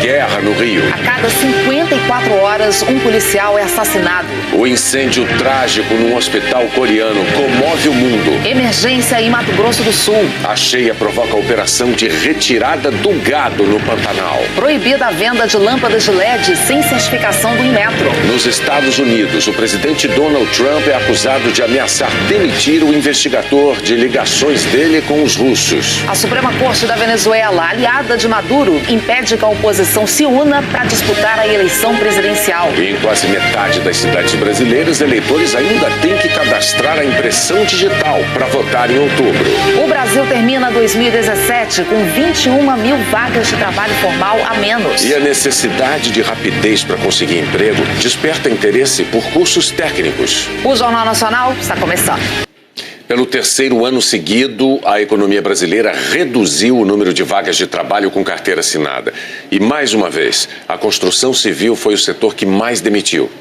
guerra no Rio. A cada 54 horas, um policial é assassinado. O incêndio trágico num hospital coreano comove o mundo. Emergência em Mato Grosso do Sul. A cheia provoca a operação de retirada do gado no Pantanal. Proibida a venda de lâmpadas de LED sem certificação do Inmetro. Nos Estados Unidos, o presidente Donald Trump é acusado de ameaçar demitir o investigador de ligações dele com os russos. A Suprema Corte da Venezuela, aliada de Maduro, impede que a oposição se una para disputar a eleição presidencial. E em quase metade das cidades brasileiras, eleitores ainda têm que cadastrar a impressão digital para votar em outubro. O Brasil termina 2017 com 21 mil vagas de trabalho formal a menos. E a necessidade de rapidez para conseguir emprego desperta interesse por cursos técnicos. O Jornal Nacional está começando. Pelo terceiro ano seguido, a economia brasileira reduziu o número de vagas de trabalho com carteira assinada. E, mais uma vez, a construção civil foi o setor que mais demitiu.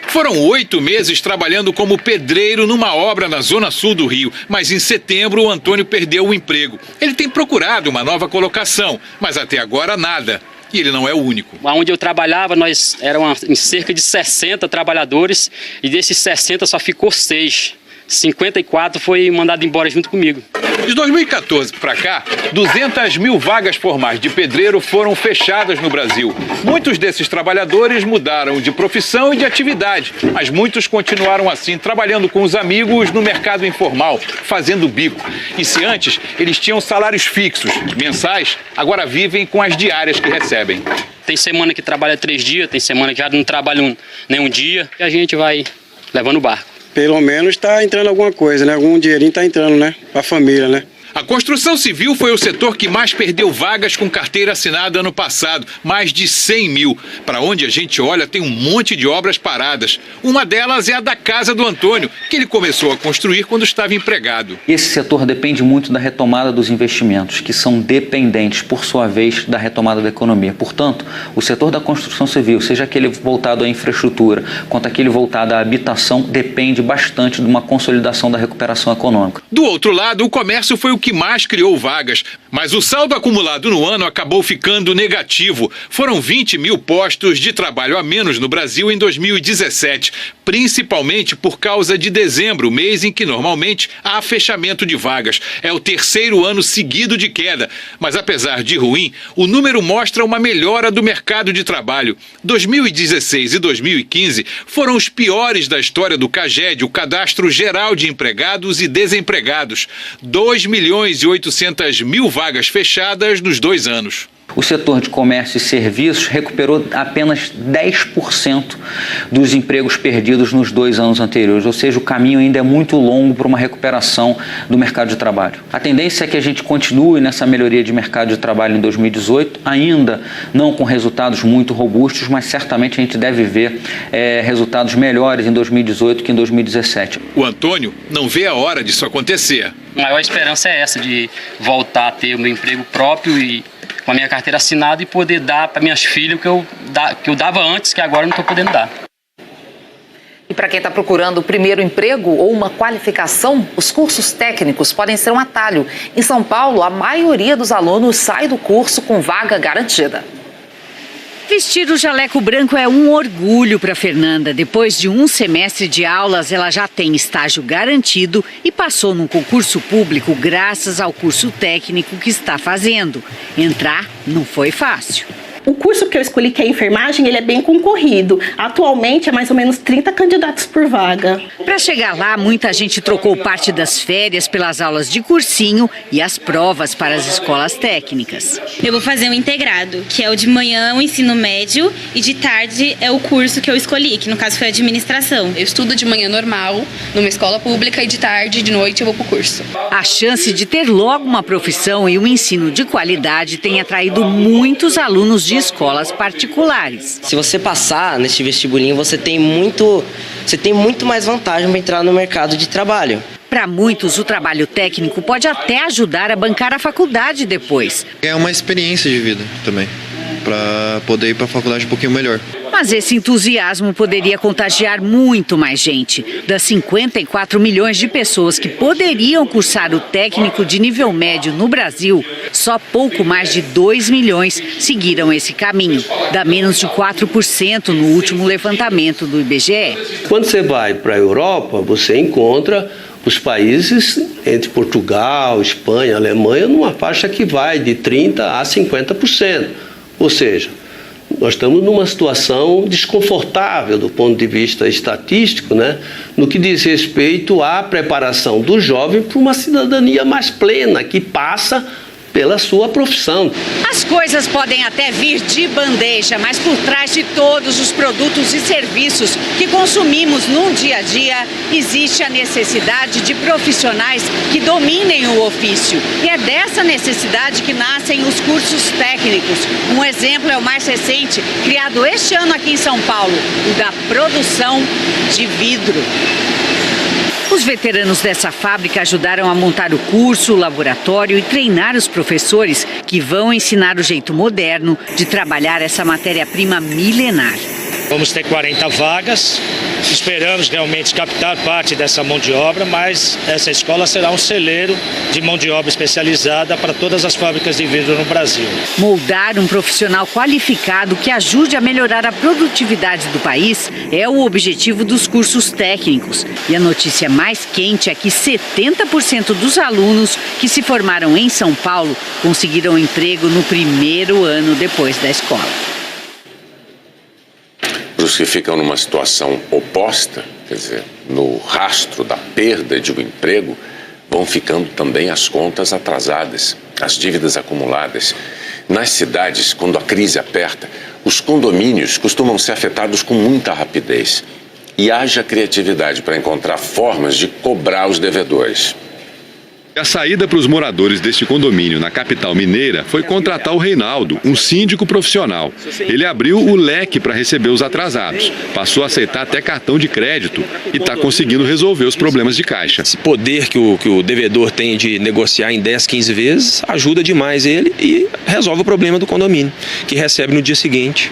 Foram 8 meses trabalhando como pedreiro numa obra na zona sul do Rio. Mas em setembro, o Antônio perdeu o emprego. Ele tem procurado uma nova colocação, mas até agora nada. E ele não é o único. Onde eu trabalhava, nós éramos cerca de 60 trabalhadores e desses 60 só ficou 6. 54 foi mandado embora junto comigo. De 2014 para cá, 200 mil vagas formais de pedreiro foram fechadas no Brasil. Muitos desses trabalhadores mudaram de profissão e de atividade, mas muitos continuaram assim, trabalhando com os amigos no mercado informal, fazendo bico. E se antes eles tinham salários fixos, mensais, agora vivem com as diárias que recebem. Tem semana que trabalha 3 dias, tem semana que já não trabalha nenhum dia, e a gente vai levando o barco. Pelo menos está entrando alguma coisa, né? Algum dinheirinho está entrando, né? Para a família, né? A construção civil foi o setor que mais perdeu vagas com carteira assinada ano passado, mais de 100 mil. Para onde a gente olha, tem um monte de obras paradas. Uma delas é a da casa do Antônio, que ele começou a construir quando estava empregado. Esse setor depende muito da retomada dos investimentos, que são dependentes, por sua vez, da retomada da economia. Portanto, o setor da construção civil, seja aquele voltado à infraestrutura, quanto aquele voltado à habitação, depende bastante de uma consolidação da recuperação econômica. Do outro lado, o comércio foi o que mais criou vagas, mas o saldo acumulado no ano acabou ficando negativo. Foram 20 mil postos de trabalho a menos no Brasil em 2017, principalmente por causa de dezembro, mês em que normalmente há fechamento de vagas. É o terceiro ano seguido de queda, mas apesar de ruim, o número mostra uma melhora do mercado de trabalho. 2016 e 2015 foram os piores da história do CAGED, o Cadastro Geral de Empregados e Desempregados. 2.800.000 vagas fechadas nos 2 anos. O setor de comércio e serviços recuperou apenas 10% dos empregos perdidos nos 2 anos anteriores, ou seja, o caminho ainda é muito longo para uma recuperação do mercado de trabalho. A tendência é que a gente continue nessa melhoria de mercado de trabalho em 2018, ainda não com resultados muito robustos, mas certamente a gente deve ver resultados melhores em 2018 que em 2017. O Antônio não vê a hora disso acontecer. A maior esperança é essa, de voltar a ter o meu emprego próprio e com a minha carteira assinada e poder dar para minhas filhas o que eu dava antes, que agora eu não estou podendo dar. E para quem está procurando o primeiro emprego ou uma qualificação, os cursos técnicos podem ser um atalho. Em São Paulo, a maioria dos alunos sai do curso com vaga garantida. Vestir o jaleco branco é um orgulho para Fernanda. Depois de um semestre de aulas, ela já tem estágio garantido e passou num concurso público graças ao curso técnico que está fazendo. Entrar não foi fácil. O curso que eu escolhi, que é enfermagem, ele é bem concorrido. Atualmente é mais ou menos 30 candidatos por vaga. Para chegar lá, muita gente trocou parte das férias pelas aulas de cursinho e as provas para as escolas técnicas. Eu vou fazer um integrado, que é o de manhã o ensino médio e de tarde é o curso que eu escolhi, que no caso foi administração. Eu estudo de manhã normal, numa escola pública, e de tarde e de noite eu vou pro curso. A chance de ter logo uma profissão e um ensino de qualidade tem atraído muitos alunos de escolas particulares. Se você passar neste vestibulinho, você tem muito mais vantagem para entrar no mercado de trabalho. Para muitos, o trabalho técnico pode até ajudar a bancar a faculdade depois. É uma experiência de vida também. para poder ir para a faculdade um pouquinho melhor. Mas esse entusiasmo poderia contagiar muito mais gente. Das 54 milhões de pessoas que poderiam cursar o técnico de nível médio no Brasil, só pouco mais de 2 milhões seguiram esse caminho. Dá menos de 4% no último levantamento do IBGE. Quando você vai para a Europa, você encontra os países entre Portugal, Espanha, Alemanha, numa faixa que vai de 30% a 50%. Ou seja, nós estamos numa situação desconfortável do ponto de vista estatístico, né? No que diz respeito à preparação do jovem para uma cidadania mais plena, que passa pela sua profissão. As coisas podem até vir de bandeja, mas por trás de todos os produtos e serviços que consumimos no dia a dia, existe a necessidade de profissionais que dominem o ofício. E é dessa necessidade que nascem os cursos técnicos. Um exemplo é o mais recente, criado este ano aqui em São Paulo, o da produção de vidro. Os veteranos dessa fábrica ajudaram a montar o curso, o laboratório e treinar os professores que vão ensinar o jeito moderno de trabalhar essa matéria-prima milenar. Vamos ter 40 vagas, esperamos realmente captar parte dessa mão de obra, mas essa escola será um celeiro de mão de obra especializada para todas as fábricas de vidro no Brasil. Moldar um profissional qualificado que ajude a melhorar a produtividade do país é o objetivo dos cursos técnicos. E a notícia mais quente é que 70% dos alunos que se formaram em São Paulo conseguiram emprego no primeiro ano depois da escola. Os que ficam numa situação oposta, quer dizer, no rastro da perda de um emprego, vão ficando também as contas atrasadas, as dívidas acumuladas. Nas cidades, quando a crise aperta, os condomínios costumam ser afetados com muita rapidez. E haja criatividade para encontrar formas de cobrar os devedores. A saída para os moradores deste condomínio na capital mineira foi contratar o Reinaldo, um síndico profissional. Ele abriu o leque para receber os atrasados, passou a aceitar até cartão de crédito e está conseguindo resolver os problemas de caixa. Esse poder que o devedor tem de negociar em 10, 15 vezes ajuda demais ele e resolve o problema do condomínio, que recebe no dia seguinte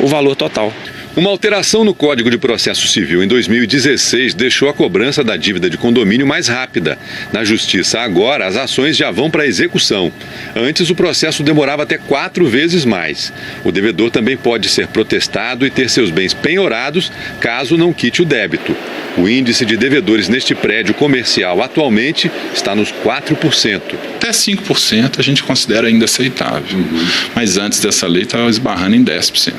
o valor total. Uma alteração no Código de Processo Civil em 2016 deixou a cobrança da dívida de condomínio mais rápida. Na Justiça, agora, as ações já vão para a execução. Antes, o processo demorava até 4 vezes mais. O devedor também pode ser protestado e ter seus bens penhorados caso não quite o débito. O índice de devedores neste prédio comercial atualmente está nos 4%. Até 5% a gente considera ainda aceitável, mas antes dessa lei estava esbarrando em 10%.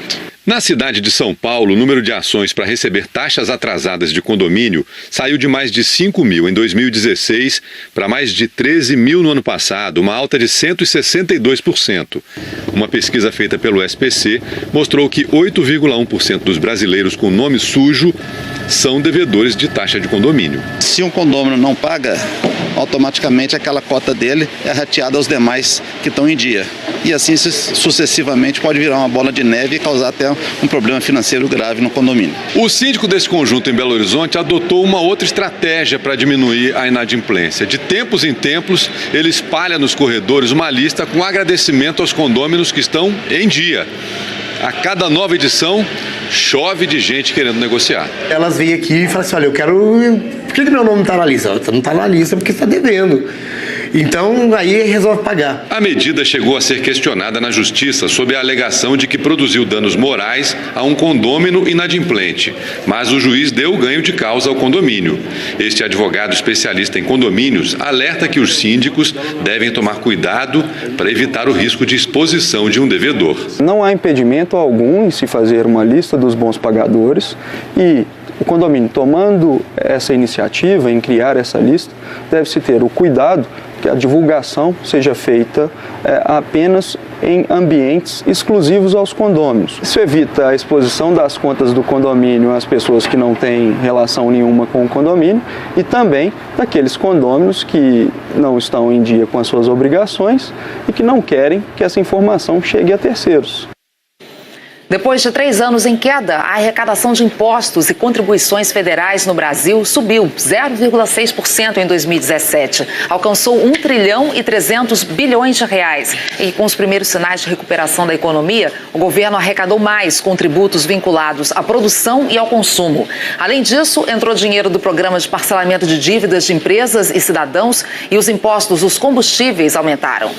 Na cidade de São Paulo, o número de ações para receber taxas atrasadas de condomínio saiu de mais de 5 mil em 2016 para mais de 13 mil no ano passado, uma alta de 162%. Uma pesquisa feita pelo SPC mostrou que 8,1% dos brasileiros com nome sujo são devedores de taxa de condomínio. Se um condomínio não paga, automaticamente aquela cota dele é rateada aos demais que estão em dia. E assim sucessivamente pode virar uma bola de neve e causar até um problema financeiro grave no condomínio. O síndico desse conjunto em Belo Horizonte adotou uma outra estratégia para diminuir a inadimplência. De tempos em tempos, ele espalha nos corredores uma lista com agradecimento aos condôminos que estão em dia. A cada nova edição, chove de gente querendo negociar. Elas vêm aqui e falam assim, olha, eu quero... Por que meu nome não está na lista? Não está na lista porque está devendo. Então, aí resolve pagar. A medida chegou a ser questionada na Justiça sob a alegação de que produziu danos morais a um condômino inadimplente. Mas o juiz deu o ganho de causa ao condomínio. Este advogado especialista em condomínios alerta que os síndicos devem tomar cuidado para evitar o risco de exposição de um devedor. Não há impedimento algum em se fazer uma lista dos bons pagadores e o condomínio, tomando essa iniciativa em criar essa lista, deve-se ter o cuidado que a divulgação seja feita apenas em ambientes exclusivos aos condôminos. Isso evita a exposição das contas do condomínio às pessoas que não têm relação nenhuma com o condomínio e também daqueles condôminos que não estão em dia com as suas obrigações e que não querem que essa informação chegue a terceiros. Depois de 3 anos em queda, a arrecadação de impostos e contribuições federais no Brasil subiu 0,6% em 2017. Alcançou 1 trilhão e 300 bilhões de reais. E com os primeiros sinais de recuperação da economia, o governo arrecadou mais com tributos vinculados à produção e ao consumo. Além disso, entrou dinheiro do programa de parcelamento de dívidas de empresas e cidadãos e os impostos dos combustíveis aumentaram.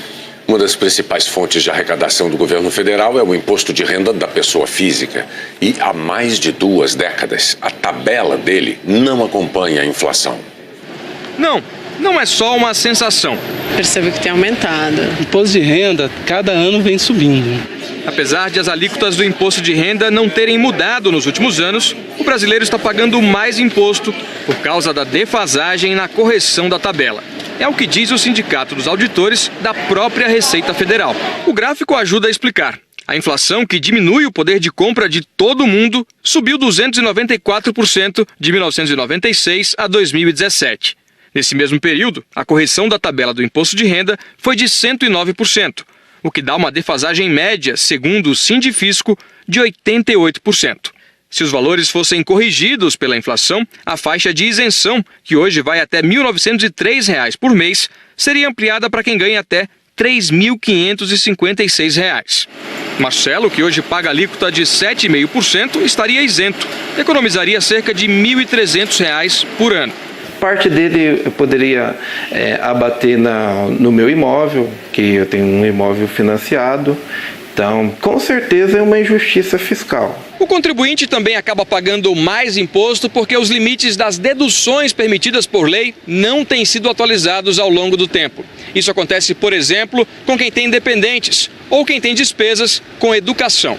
Uma das principais fontes de arrecadação do governo federal é o imposto de renda da pessoa física. E há mais de 2 décadas, a tabela dele não acompanha a inflação. Não é só uma sensação. Percebo que tem aumentado. O imposto de renda, cada ano vem subindo. Apesar de as alíquotas do imposto de renda não terem mudado nos últimos anos, o brasileiro está pagando mais imposto por causa da defasagem na correção da tabela. É o que diz o Sindicato dos Auditores da própria Receita Federal. O gráfico ajuda a explicar. A inflação, que diminui o poder de compra de todo mundo, subiu 294% de 1996 a 2017. Nesse mesmo período, a correção da tabela do imposto de renda foi de 109%, o que dá uma defasagem média, segundo o Sindifisco, de 88%. Se os valores fossem corrigidos pela inflação, a faixa de isenção, que hoje vai até R$ 1.903 por mês, seria ampliada para quem ganha até R$ 3.556. Marcelo, que hoje paga alíquota de 7,5%, estaria isento. Economizaria cerca de R$ 1.300 por ano. Parte dele eu poderia abater no meu imóvel, que eu tenho um imóvel financiado. Então, com certeza é uma injustiça fiscal. O contribuinte também acaba pagando mais imposto porque os limites das deduções permitidas por lei não têm sido atualizados ao longo do tempo. Isso acontece, por exemplo, com quem tem dependentes ou quem tem despesas com educação.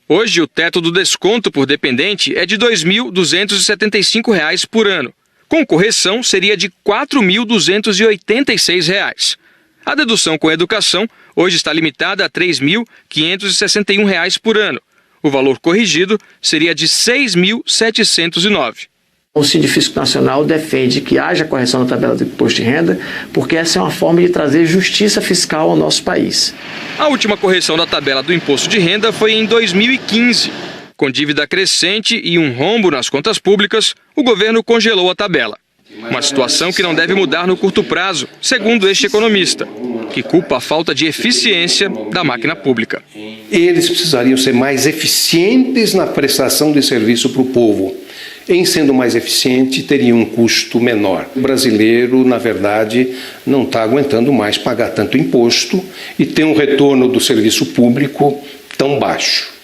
Hoje, o teto do desconto por dependente é de R$ 2.275 por ano. Com correção, seria de R$ 4.286. A dedução com educação hoje está limitada a R$ 3.561 por ano. O valor corrigido seria de R$ 6.709. O Sindifisco Nacional defende que haja correção na tabela do imposto de renda, porque essa é uma forma de trazer justiça fiscal ao nosso país. A última correção da tabela do imposto de renda foi em 2015. Com dívida crescente e um rombo nas contas públicas, o governo congelou a tabela. Uma situação que não deve mudar no curto prazo, segundo este economista, que culpa a falta de eficiência da máquina pública. Eles precisariam ser mais eficientes na prestação de serviço para o povo. Em sendo mais eficiente, teria um custo menor. O brasileiro, na verdade, não está aguentando mais pagar tanto imposto e ter um retorno do serviço público tão baixo.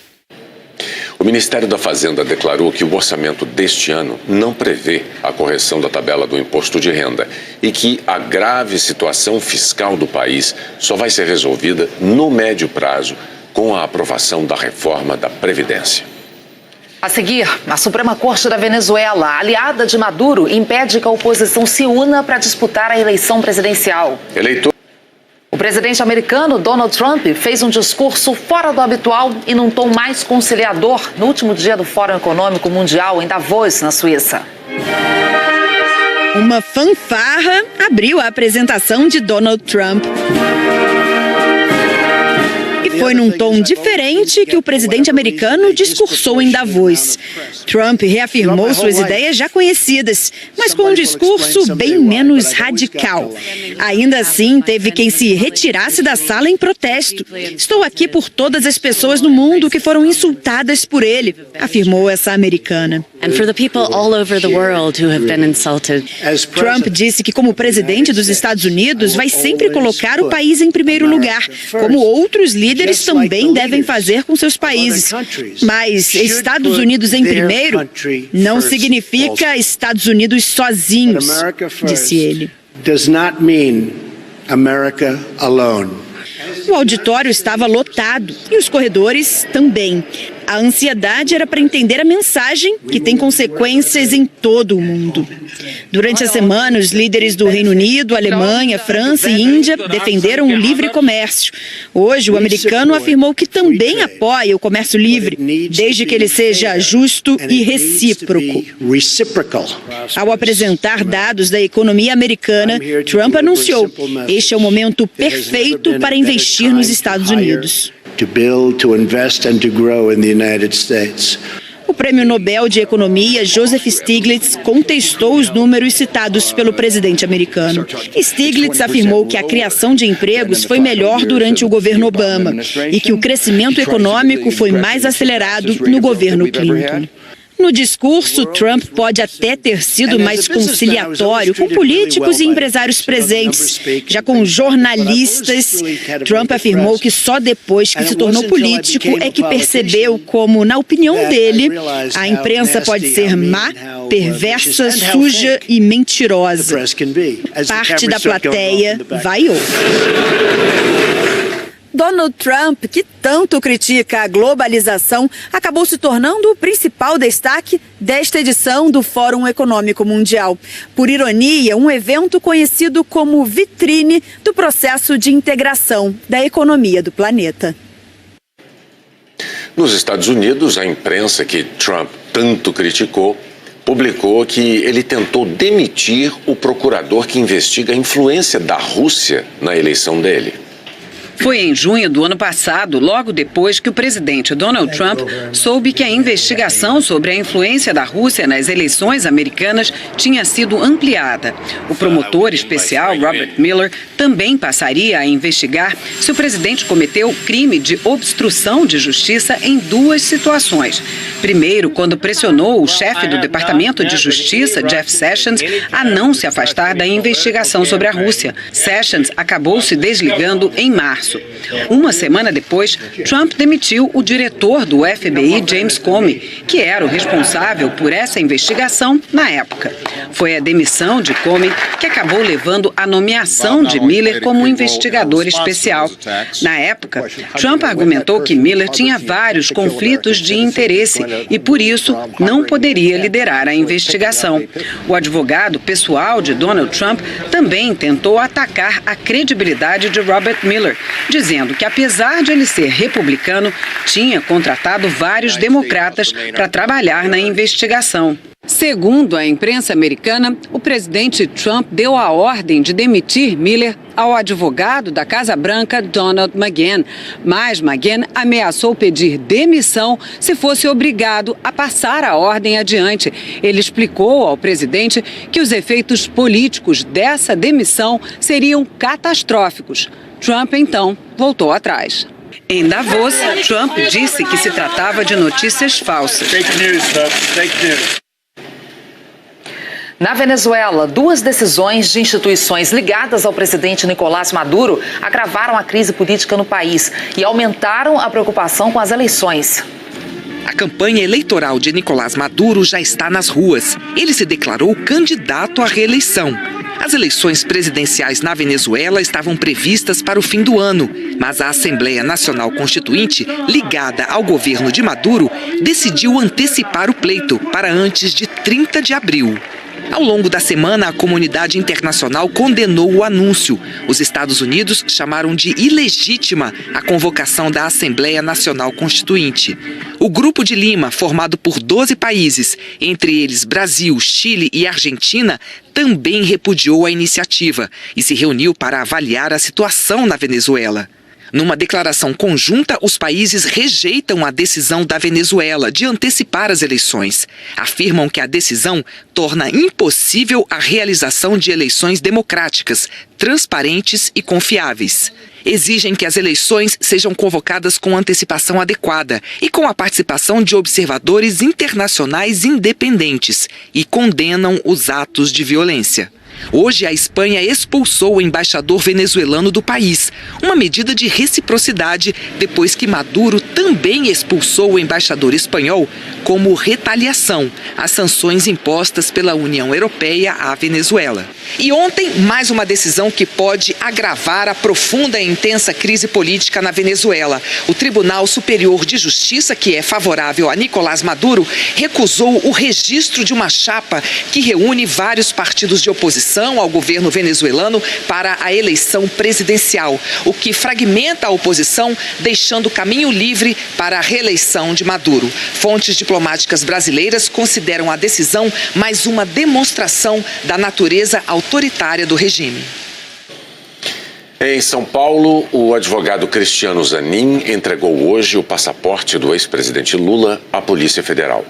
O Ministério da Fazenda declarou que o orçamento deste ano não prevê a correção da tabela do imposto de renda e que a grave situação fiscal do país só vai ser resolvida no médio prazo com a aprovação da reforma da Previdência. A seguir, a Suprema Corte da Venezuela, aliada de Maduro, impede que a oposição se una para disputar a eleição presidencial. O presidente americano Donald Trump fez um discurso fora do habitual e num tom mais conciliador no último dia do Fórum Econômico Mundial em Davos, na Suíça. Uma fanfarra abriu a apresentação de Donald Trump. E foi num tom diferente que o presidente americano discursou em Davos. Trump reafirmou suas ideias já conhecidas, mas com um discurso bem menos radical. Ainda assim, teve quem se retirasse da sala em protesto. Estou aqui por todas as pessoas no mundo que foram insultadas por ele, afirmou essa americana. Trump disse que, como presidente dos Estados Unidos, vai sempre colocar o país em primeiro lugar, como outros líderes também devem fazer com seus países. Mas Estados Unidos em primeiro não significa Estados Unidos sozinhos, disse ele. O auditório estava lotado e os corredores também. A ansiedade era para entender a mensagem, que tem consequências em todo o mundo. Durante a semana, os líderes do Reino Unido, Alemanha, França e Índia defenderam o livre comércio. Hoje, o americano afirmou que também apoia o comércio livre, desde que ele seja justo e recíproco. Ao apresentar dados da economia americana, Trump anunciou: este é o momento perfeito para investir nos Estados Unidos. to build, to invest and to grow in the United States. O Prêmio Nobel de Economia, Joseph Stiglitz, contestou os números citados pelo presidente americano. Stiglitz afirmou que a criação de empregos foi melhor durante o governo Obama e que o crescimento econômico foi mais acelerado no governo Clinton. No discurso, Trump pode até ter sido mais conciliatório com políticos e empresários presentes. Já com jornalistas, Trump afirmou que só depois que se tornou político é que percebeu como, na opinião dele, a imprensa pode ser má, perversa, suja e mentirosa. Parte da plateia vaiou. Donald Trump, que tanto critica a globalização, acabou se tornando o principal destaque desta edição do Fórum Econômico Mundial. Por ironia, um evento conhecido como vitrine do processo de integração da economia do planeta. Nos Estados Unidos, a imprensa que Trump tanto criticou publicou que ele tentou demitir o procurador que investiga a influência da Rússia na eleição dele. Foi em junho do ano passado, logo depois que o presidente Donald Trump soube que a investigação sobre a influência da Rússia nas eleições americanas tinha sido ampliada. O promotor especial Robert Mueller também passaria a investigar se o presidente cometeu crime de obstrução de justiça em duas situações. Primeiro, quando pressionou o chefe do Departamento de Justiça, Jeff Sessions, a não se afastar da investigação sobre a Rússia. Sessions acabou se desligando em março. Uma semana depois, Trump demitiu o diretor do FBI, James Comey, que era o responsável por essa investigação na época. Foi a demissão de Comey que acabou levando à nomeação de Mueller como investigador especial. Na época, Trump argumentou que Mueller tinha vários conflitos de interesse e, por isso, não poderia liderar a investigação. O advogado pessoal de Donald Trump também tentou atacar a credibilidade de Robert Mueller, dizendo que, apesar de ele ser republicano, tinha contratado vários democratas para trabalhar na investigação. Segundo a imprensa americana, o presidente Trump deu a ordem de demitir Mueller ao advogado da Casa Branca, Donald McGahn. Mas McGahn ameaçou pedir demissão se fosse obrigado a passar a ordem adiante. Ele explicou ao presidente que os efeitos políticos dessa demissão seriam catastróficos. Trump, então, voltou atrás. Em Davos, Trump disse que se tratava de notícias falsas. Fake news, Trump. Fake news. Na Venezuela, duas decisões de instituições ligadas ao presidente Nicolás Maduro agravaram a crise política no país e aumentaram a preocupação com as eleições. A campanha eleitoral de Nicolás Maduro já está nas ruas. Ele se declarou candidato à reeleição. As eleições presidenciais na Venezuela estavam previstas para o fim do ano, mas a Assembleia Nacional Constituinte, ligada ao governo de Maduro, decidiu antecipar o pleito para antes de 30 de abril. Ao longo da semana, a comunidade internacional condenou o anúncio. Os Estados Unidos chamaram de ilegítima a convocação da Assembleia Nacional Constituinte. O Grupo de Lima, formado por 12 países, entre eles Brasil, Chile e Argentina, também repudiou a iniciativa e se reuniu para avaliar a situação na Venezuela. Numa declaração conjunta, os países rejeitam a decisão da Venezuela de antecipar as eleições. Afirmam que a decisão torna impossível a realização de eleições democráticas, transparentes e confiáveis. Exigem que as eleições sejam convocadas com antecipação adequada e com a participação de observadores internacionais independentes e condenam os atos de violência. Hoje, a Espanha expulsou o embaixador venezuelano do país, uma medida de reciprocidade depois que Maduro também expulsou o embaixador espanhol como retaliação às sanções impostas pela União Europeia à Venezuela. E ontem, mais uma decisão que pode agravar a profunda e intensa crise política na Venezuela. O Tribunal Superior de Justiça, que é favorável a Nicolás Maduro, recusou o registro de uma chapa que reúne vários partidos de oposição ao governo venezuelano para a eleição presidencial, o que fragmenta a oposição, deixando caminho livre para a reeleição de Maduro. Fontes diplomáticas brasileiras consideram a decisão mais uma demonstração da natureza autoritária do regime. Em São Paulo, o advogado Cristiano Zanin entregou hoje o passaporte do ex-presidente Lula à Polícia Federal.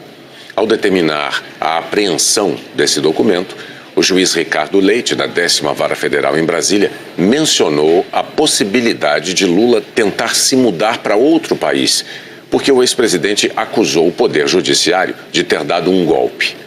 Ao determinar a apreensão desse documento, o juiz Ricardo Leite, da 10ª Vara Federal em Brasília, mencionou a possibilidade de Lula tentar se mudar para outro país, porque o ex-presidente acusou o Poder Judiciário de ter dado um golpe.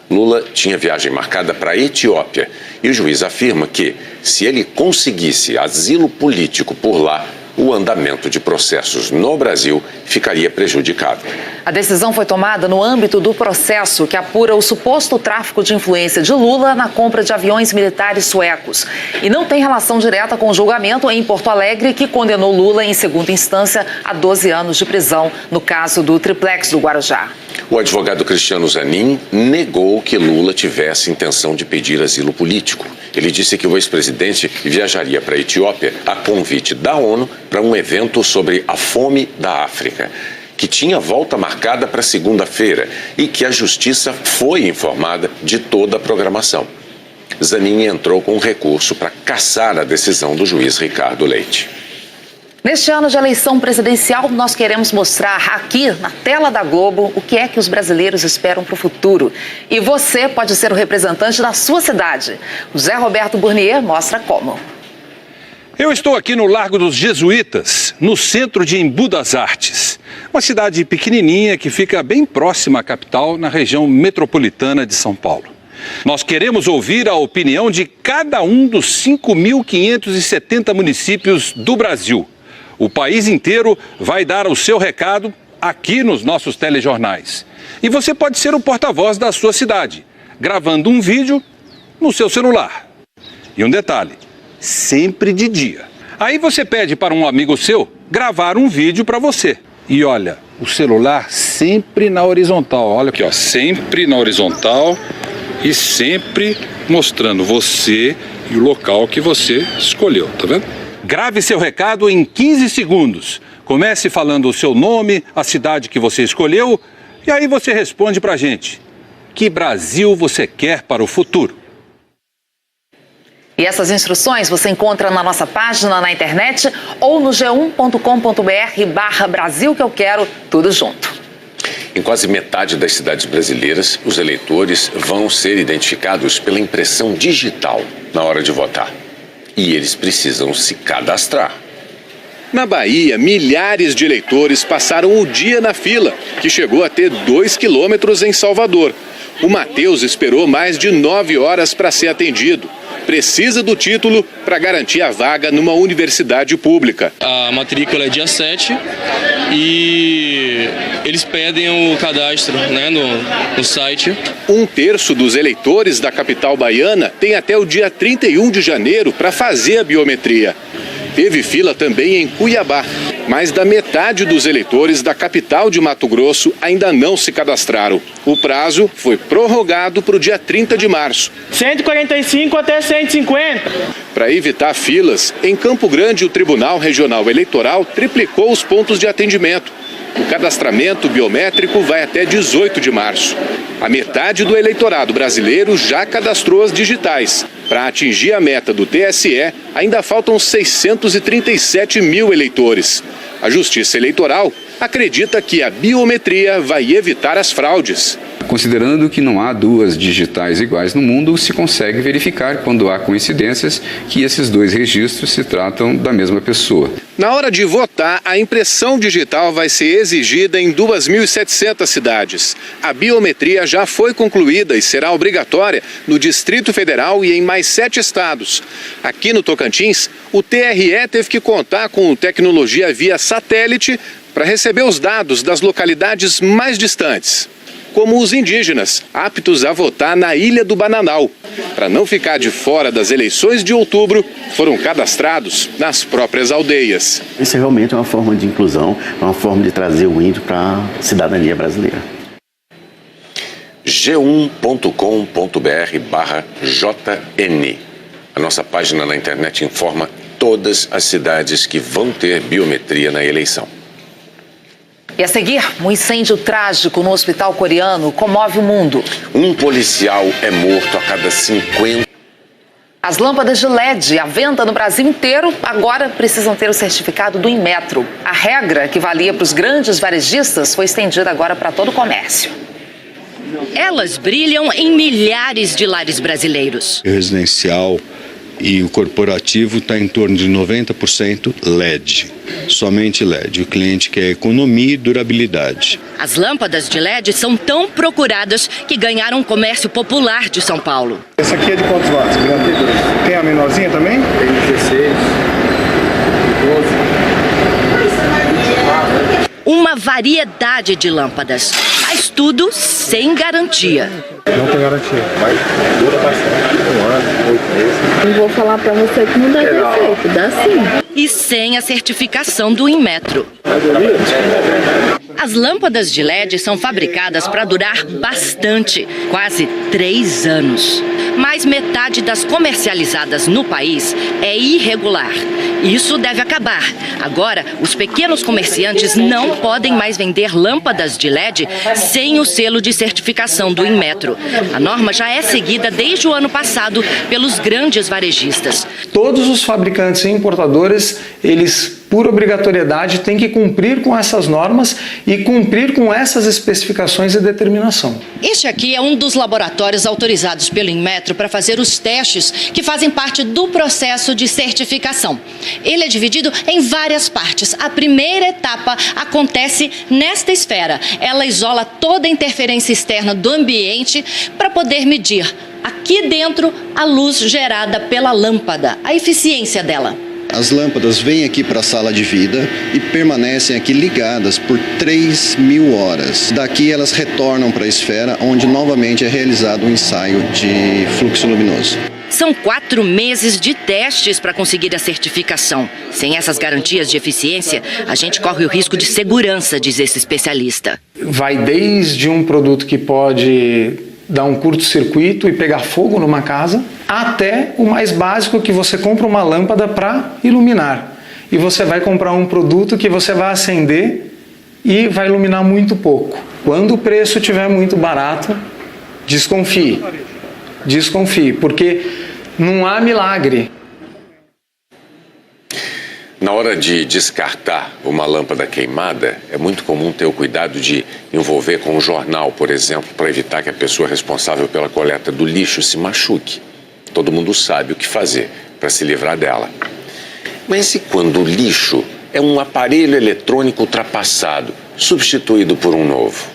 Lula tinha viagem marcada para a Etiópia e o juiz afirma que, se ele conseguisse asilo político por lá, o andamento de processos no Brasil ficaria prejudicado. A decisão foi tomada no âmbito do processo que apura o suposto tráfico de influência de Lula na compra de aviões militares suecos. E não tem relação direta com o julgamento em Porto Alegre, que condenou Lula em segunda instância a 12 anos de prisão no caso do triplex do Guarujá. O advogado Cristiano Zanin negou que Lula tivesse intenção de pedir asilo político. Ele disse que o ex-presidente viajaria para a Etiópia a convite da ONU para um evento sobre a fome da África, que tinha volta marcada para segunda-feira e que a Justiça foi informada de toda a programação. Zanin entrou com um recurso para cassar a decisão do juiz Ricardo Leite. Neste ano de eleição presidencial, nós queremos mostrar aqui na tela da Globo o que é que os brasileiros esperam para o futuro. E você pode ser o representante da sua cidade. O José Roberto Burnier mostra como. Eu estou aqui no Largo dos Jesuítas, no centro de Embu das Artes. Uma cidade pequenininha que fica bem próxima à capital, na região metropolitana de São Paulo. Nós queremos ouvir a opinião de cada um dos 5.570 municípios do Brasil. O país inteiro vai dar o seu recado aqui nos nossos telejornais. E você pode ser o porta-voz da sua cidade, gravando um vídeo no seu celular. E um detalhe, sempre de dia. Aí você pede para um amigo seu gravar um vídeo para você. E olha, o celular sempre na horizontal. Olha aqui, ó, sempre na horizontal e sempre mostrando você e o local que você escolheu, tá vendo? Grave seu recado em 15 segundos. Comece falando o seu nome, a cidade que você escolheu e aí você responde pra gente. Que Brasil você quer para o futuro? E essas instruções você encontra na nossa página na internet ou no g1.com.br/Brasil que eu quero, tudo junto. Em quase metade das cidades brasileiras, os eleitores vão ser identificados pela impressão digital na hora de votar. E eles precisam se cadastrar. Na Bahia, milhares de eleitores passaram o dia na fila, que chegou a ter 2 quilômetros em Salvador. O Matheus esperou mais de 9 horas para ser atendido. Precisa do título para garantir a vaga numa universidade pública. A matrícula é dia 7 e eles pedem o cadastro, né, no site. 1/3 dos eleitores da capital baiana tem até o dia 31 de janeiro para fazer a biometria. Teve fila também em Cuiabá. Mais da metade dos eleitores da capital de Mato Grosso ainda não se cadastraram. O prazo foi prorrogado para o dia 30 de março. 145 até 150. Para evitar filas, em Campo Grande o Tribunal Regional Eleitoral triplicou os pontos de atendimento. O cadastramento biométrico vai até 18 de março. A metade do eleitorado brasileiro já cadastrou as digitais. Para atingir a meta do TSE, ainda faltam 637 mil eleitores. A Justiça Eleitoral acredita que a biometria vai evitar as fraudes. Considerando que não há duas digitais iguais no mundo, se consegue verificar, quando há coincidências, que esses dois registros se tratam da mesma pessoa. Na hora de votar, a impressão digital vai ser exigida em 2.700 cidades. A biometria já foi concluída e será obrigatória no Distrito Federal e em mais 7 estados. Aqui no Tocantins, o TRE teve que contar com tecnologia via satélite para receber os dados das localidades mais distantes, como os indígenas, aptos a votar na Ilha do Bananal. Para não ficar de fora das eleições de outubro, foram cadastrados nas próprias aldeias. Isso realmente é uma forma de inclusão, é uma forma de trazer o índio para a cidadania brasileira. g1.com.br/JN. A nossa página na internet informa todas as cidades que vão ter biometria na eleição. E a seguir, um incêndio trágico no hospital coreano comove o mundo. Um policial é morto a cada 50. As lâmpadas de LED à venda no Brasil inteiro agora precisam ter o certificado do Inmetro. A regra que valia para os grandes varejistas foi estendida agora para todo o comércio. Elas brilham em milhares de lares brasileiros. O residencial e o corporativo está em torno de 90% LED, somente LED. O cliente quer economia e durabilidade. As lâmpadas de LED são tão procuradas que ganharam um comércio popular de São Paulo. Essa aqui é de quantos watts? Tem a menorzinha também? Tem 16, 12. Uma variedade de lâmpadas, mas tudo sem garantia. Não tem garantia, mas dura bastante, 1 ano, 8 meses. Não vou falar pra você que não dá defeito, dá sim. E sem a certificação do Inmetro. As lâmpadas de LED são fabricadas para durar bastante, quase 3 anos. Mas metade das comercializadas no país é irregular. Isso deve acabar. Agora, os pequenos comerciantes não podem mais vender lâmpadas de LED sem o selo de certificação do Inmetro. A norma já é seguida desde o ano passado pelos grandes varejistas. Todos os fabricantes e importadores, eles, por obrigatoriedade, têm que cumprir com essas normas e cumprir com essas especificações e determinação. Este aqui é um dos laboratórios autorizados pelo Inmetro para fazer os testes que fazem parte do processo de certificação. Ele é dividido em várias partes. A primeira etapa acontece nesta esfera. Ela isola toda a interferência externa do ambiente para poder medir aqui dentro a luz gerada pela lâmpada, a eficiência dela. As lâmpadas vêm aqui para a sala de vida e permanecem aqui ligadas por 3.000 horas. Daqui elas retornam para a esfera, onde novamente é realizado um ensaio de fluxo luminoso. São 4 meses de testes para conseguir a certificação. Sem essas garantias de eficiência, a gente corre o risco de segurança, diz esse especialista. Vai desde um produto que pode dar um curto-circuito e pegar fogo numa casa, até o mais básico, que você compra uma lâmpada para iluminar. E você vai comprar um produto que você vai acender e vai iluminar muito pouco. Quando o preço estiver muito barato, desconfie. Desconfie, porque não há milagre. Na hora de descartar uma lâmpada queimada, é muito comum ter o cuidado de envolver com um jornal, por exemplo, para evitar que a pessoa responsável pela coleta do lixo se machuque. Todo mundo sabe o que fazer para se livrar dela. Mas e quando o lixo é um aparelho eletrônico ultrapassado, substituído por um novo?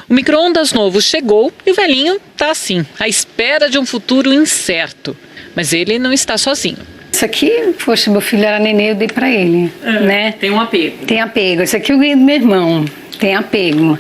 O micro-ondas novo chegou e o velhinho está assim, à espera de um futuro incerto. Mas ele não está sozinho. Isso aqui, poxa, meu filho era nenê, eu dei pra ele, né? Tem um apego. Tem apego. Esse aqui eu ganhei do meu irmão, tem apego.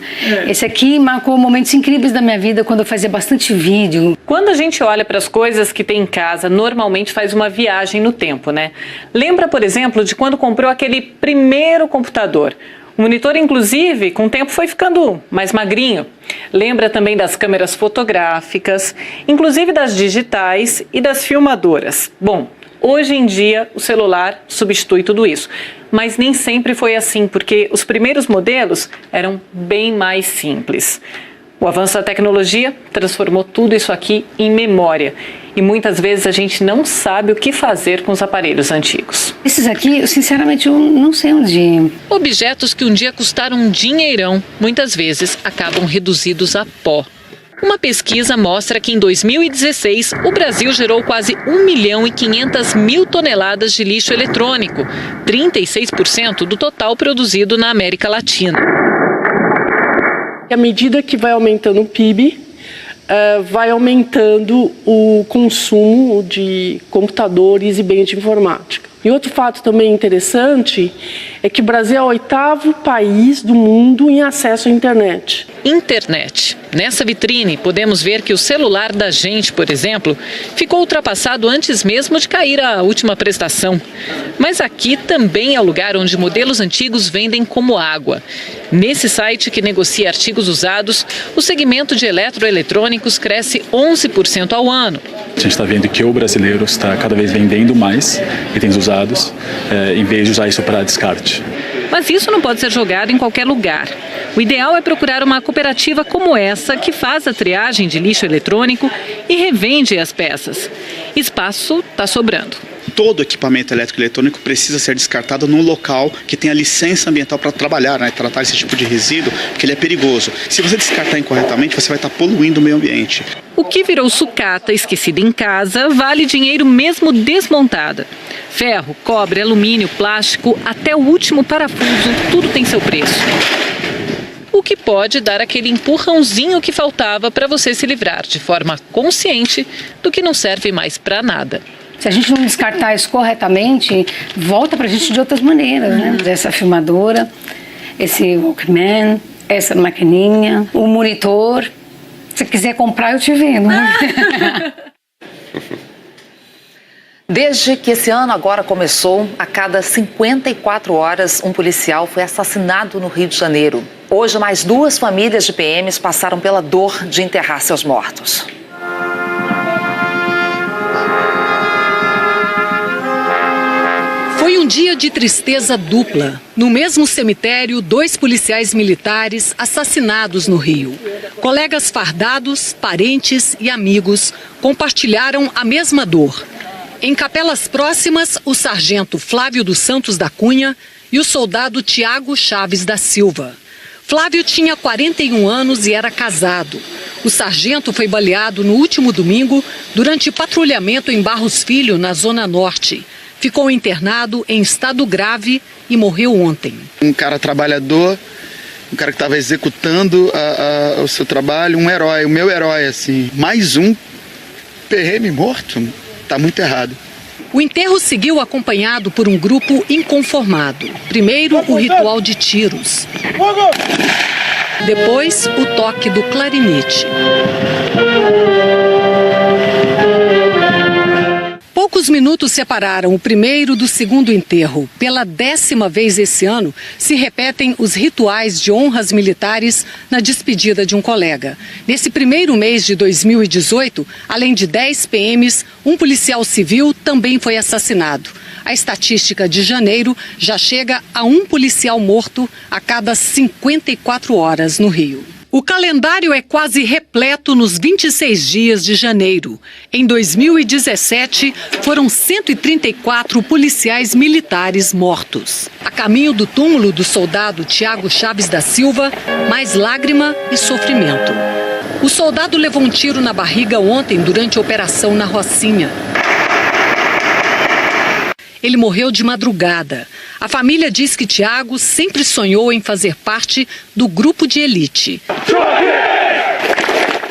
Esse aqui marcou momentos incríveis da minha vida, quando eu fazia bastante vídeo. Quando a gente olha para as coisas que tem em casa, normalmente faz uma viagem no tempo, né? Lembra, por exemplo, de quando comprou aquele primeiro computador. O monitor, inclusive, com o tempo foi ficando mais magrinho. Lembra também das câmeras fotográficas, inclusive das digitais e das filmadoras. Bom, hoje em dia, o celular substitui tudo isso. Mas nem sempre foi assim, porque os primeiros modelos eram bem mais simples. O avanço da tecnologia transformou tudo isso aqui em memória. E muitas vezes a gente não sabe o que fazer com os aparelhos antigos. Esses aqui, sinceramente, eu não sei onde ir. Objetos que um dia custaram um dinheirão, muitas vezes acabam reduzidos a pó. Uma pesquisa mostra que em 2016 o Brasil gerou quase 1.500.000 toneladas de lixo eletrônico, 36% do total produzido na América Latina. À medida que vai aumentando o PIB, vai aumentando o consumo de computadores e bens de informática. E outro fato também interessante é que o Brasil é o 8º país do mundo em acesso à internet. Internet. Nessa vitrine, podemos ver que o celular da gente, por exemplo, ficou ultrapassado antes mesmo de cair a última prestação. Mas aqui também é o lugar onde modelos antigos vendem como água. Nesse site que negocia artigos usados, o segmento de eletroeletrônicos cresce 11% ao ano. A gente está vendo que o brasileiro está cada vez vendendo mais itens usados, em vez de usar isso para descarte. Mas isso não pode ser jogado em qualquer lugar. O ideal é procurar uma cooperativa como essa, que faz a triagem de lixo eletrônico e revende as peças. Espaço está sobrando. Todo equipamento elétrico e eletrônico precisa ser descartado num local que tenha licença ambiental para trabalhar, tratar esse tipo de resíduo, porque ele é perigoso. Se você descartar incorretamente, você vai estar poluindo o meio ambiente. O que virou sucata esquecida em casa vale dinheiro mesmo desmontada. Ferro, cobre, alumínio, plástico, até o último parafuso, tudo tem seu preço. O que pode dar aquele empurrãozinho que faltava para você se livrar de forma consciente do que não serve mais para nada. Se a gente não descartar isso corretamente, volta pra gente de outras maneiras, né? Essa filmadora, esse Walkman, essa maquininha, o monitor. Se quiser comprar, eu te vendo. Desde que esse ano agora começou, a cada 54 horas um policial foi assassinado no Rio de Janeiro. Hoje, mais 2 famílias de PMs passaram pela dor de enterrar seus mortos. Foi um dia de tristeza dupla. No mesmo cemitério, 2 policiais militares assassinados no Rio. Colegas fardados, parentes e amigos compartilharam a mesma dor. Em capelas próximas, o sargento Flávio dos Santos da Cunha e o soldado Tiago Chaves da Silva. Flávio tinha 41 anos e era casado. O sargento foi baleado no último domingo durante patrulhamento em Barros Filho, na Zona Norte. Ficou internado em estado grave e morreu ontem. Um cara trabalhador, um cara que estava executando o seu trabalho, um herói, o meu herói, assim. Mais um PM morto. Está muito errado. O enterro seguiu acompanhado por um grupo inconformado. Primeiro, o ritual de tiros. Depois, o toque do clarinete. Poucos minutos separaram o primeiro do segundo enterro. Pela 10ª vez esse ano, se repetem os rituais de honras militares na despedida de um colega. Nesse primeiro mês de 2018, além de 10 PMs, um policial civil também foi assassinado. A estatística de janeiro já chega a um policial morto a cada 54 horas no Rio. O calendário é quase repleto nos 26 dias de janeiro. Em 2017, foram 134 policiais militares mortos. A caminho do túmulo do soldado Tiago Chaves da Silva, mais lágrima e sofrimento. O soldado levou um tiro na barriga ontem durante a operação na Rocinha. Ele morreu de madrugada. A família diz que Tiago sempre sonhou em fazer parte do grupo de elite.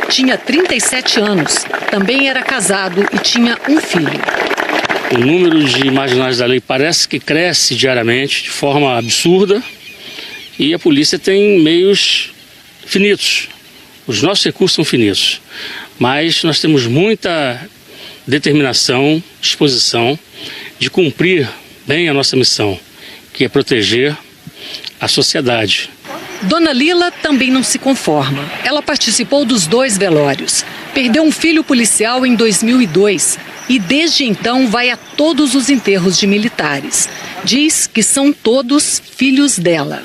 Tinha 37 anos, também era casado e tinha um filho. O número de marginais da lei parece que cresce diariamente, de forma absurda, e a polícia tem meios finitos. Os nossos recursos são finitos, mas nós temos muita determinação, disposição de cumprir bem a nossa missão, que é proteger a sociedade. Dona Lila também não se conforma. Ela participou dos 2 velórios. Perdeu um filho policial em 2002 e desde então vai a todos os enterros de militares. Diz que são todos filhos dela.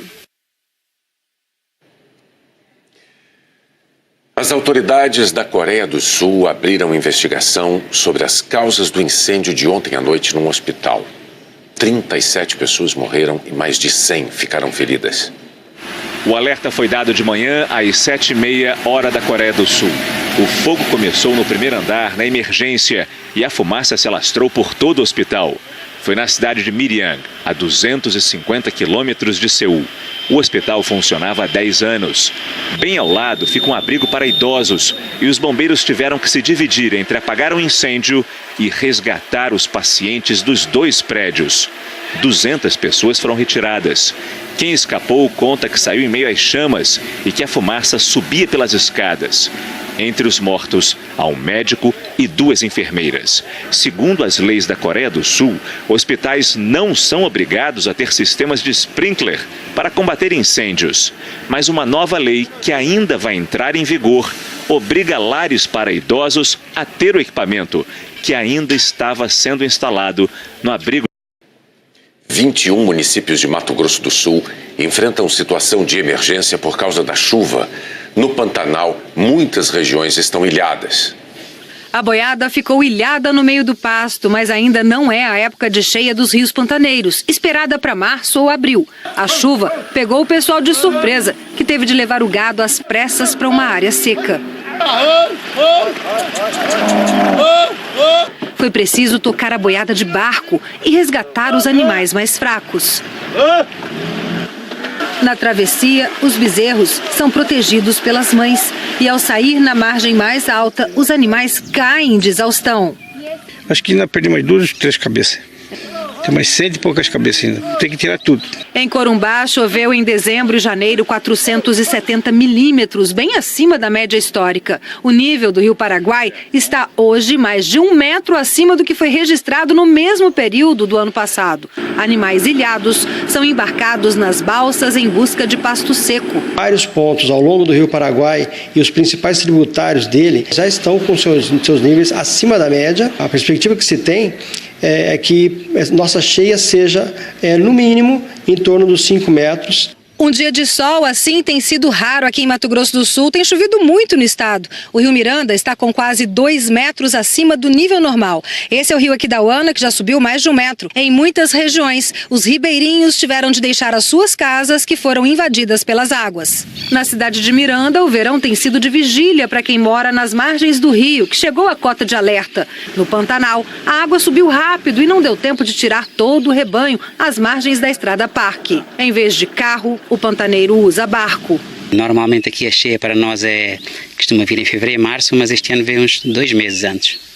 As autoridades da Coreia do Sul abriram investigação sobre as causas do incêndio de ontem à noite num hospital. 37 pessoas morreram e mais de 100 ficaram feridas. O alerta foi dado de manhã às 7h30 hora da Coreia do Sul. O fogo começou no primeiro andar, na emergência, e a fumaça se alastrou por todo o hospital. Foi na cidade de Miryang, a 250 quilômetros de Seul. O hospital funcionava há 10 anos. Bem ao lado fica um abrigo para idosos e os bombeiros tiveram que se dividir entre apagar o incêndio e resgatar os pacientes dos 2 prédios. 200 pessoas foram retiradas. Quem escapou conta que saiu em meio às chamas e que a fumaça subia pelas escadas. Entre os mortos, há um médico e 2 enfermeiras. Segundo as leis da Coreia do Sul, hospitais não são obrigados a ter sistemas de sprinkler para combater incêndios. Mas uma nova lei que ainda vai entrar em vigor obriga lares para idosos a ter o equipamento que ainda estava sendo instalado no abrigo. 21 municípios de Mato Grosso do Sul enfrentam situação de emergência por causa da chuva. No Pantanal, muitas regiões estão ilhadas. A boiada ficou ilhada no meio do pasto, mas ainda não é a época de cheia dos rios pantaneiros, esperada para março ou abril. A chuva pegou o pessoal de surpresa, que teve de levar o gado às pressas para uma área seca. Foi preciso tocar a boiada de barco e resgatar os animais mais fracos. Na travessia, os bezerros são protegidos pelas mães e, ao sair na margem mais alta, os animais caem de exaustão. Acho que ainda perdi mais 2 ou 3 cabeças. Tem mais 100 e poucas cabeças ainda. Tem que tirar tudo. Em Corumbá, choveu em dezembro e janeiro 470 milímetros, bem acima da média histórica. O nível do Rio Paraguai está hoje mais de 1 metro acima do que foi registrado no mesmo período do ano passado. Animais ilhados são embarcados nas balsas em busca de pasto seco. Vários pontos ao longo do Rio Paraguai e os principais tributários dele já estão com seus níveis acima da média. A perspectiva que se tem é que nossa cheia seja, no mínimo, em torno dos 5 metros. Um dia de sol assim tem sido raro aqui em Mato Grosso do Sul. Tem chovido muito no estado. O Rio Miranda está com quase 2 metros acima do nível normal. Esse é o rio Aquidauana, que já subiu mais de 1 metro. Em muitas regiões, os ribeirinhos tiveram de deixar as suas casas, que foram invadidas pelas águas. Na cidade de Miranda, o verão tem sido de vigília para quem mora nas margens do rio, que chegou à cota de alerta. No Pantanal, a água subiu rápido e não deu tempo de tirar todo o rebanho às margens da Estrada Parque. Em vez de carro, o pantaneiro usa barco. Normalmente aqui a cheia para nós costuma vir em fevereiro, março, mas este ano veio uns 2 meses antes.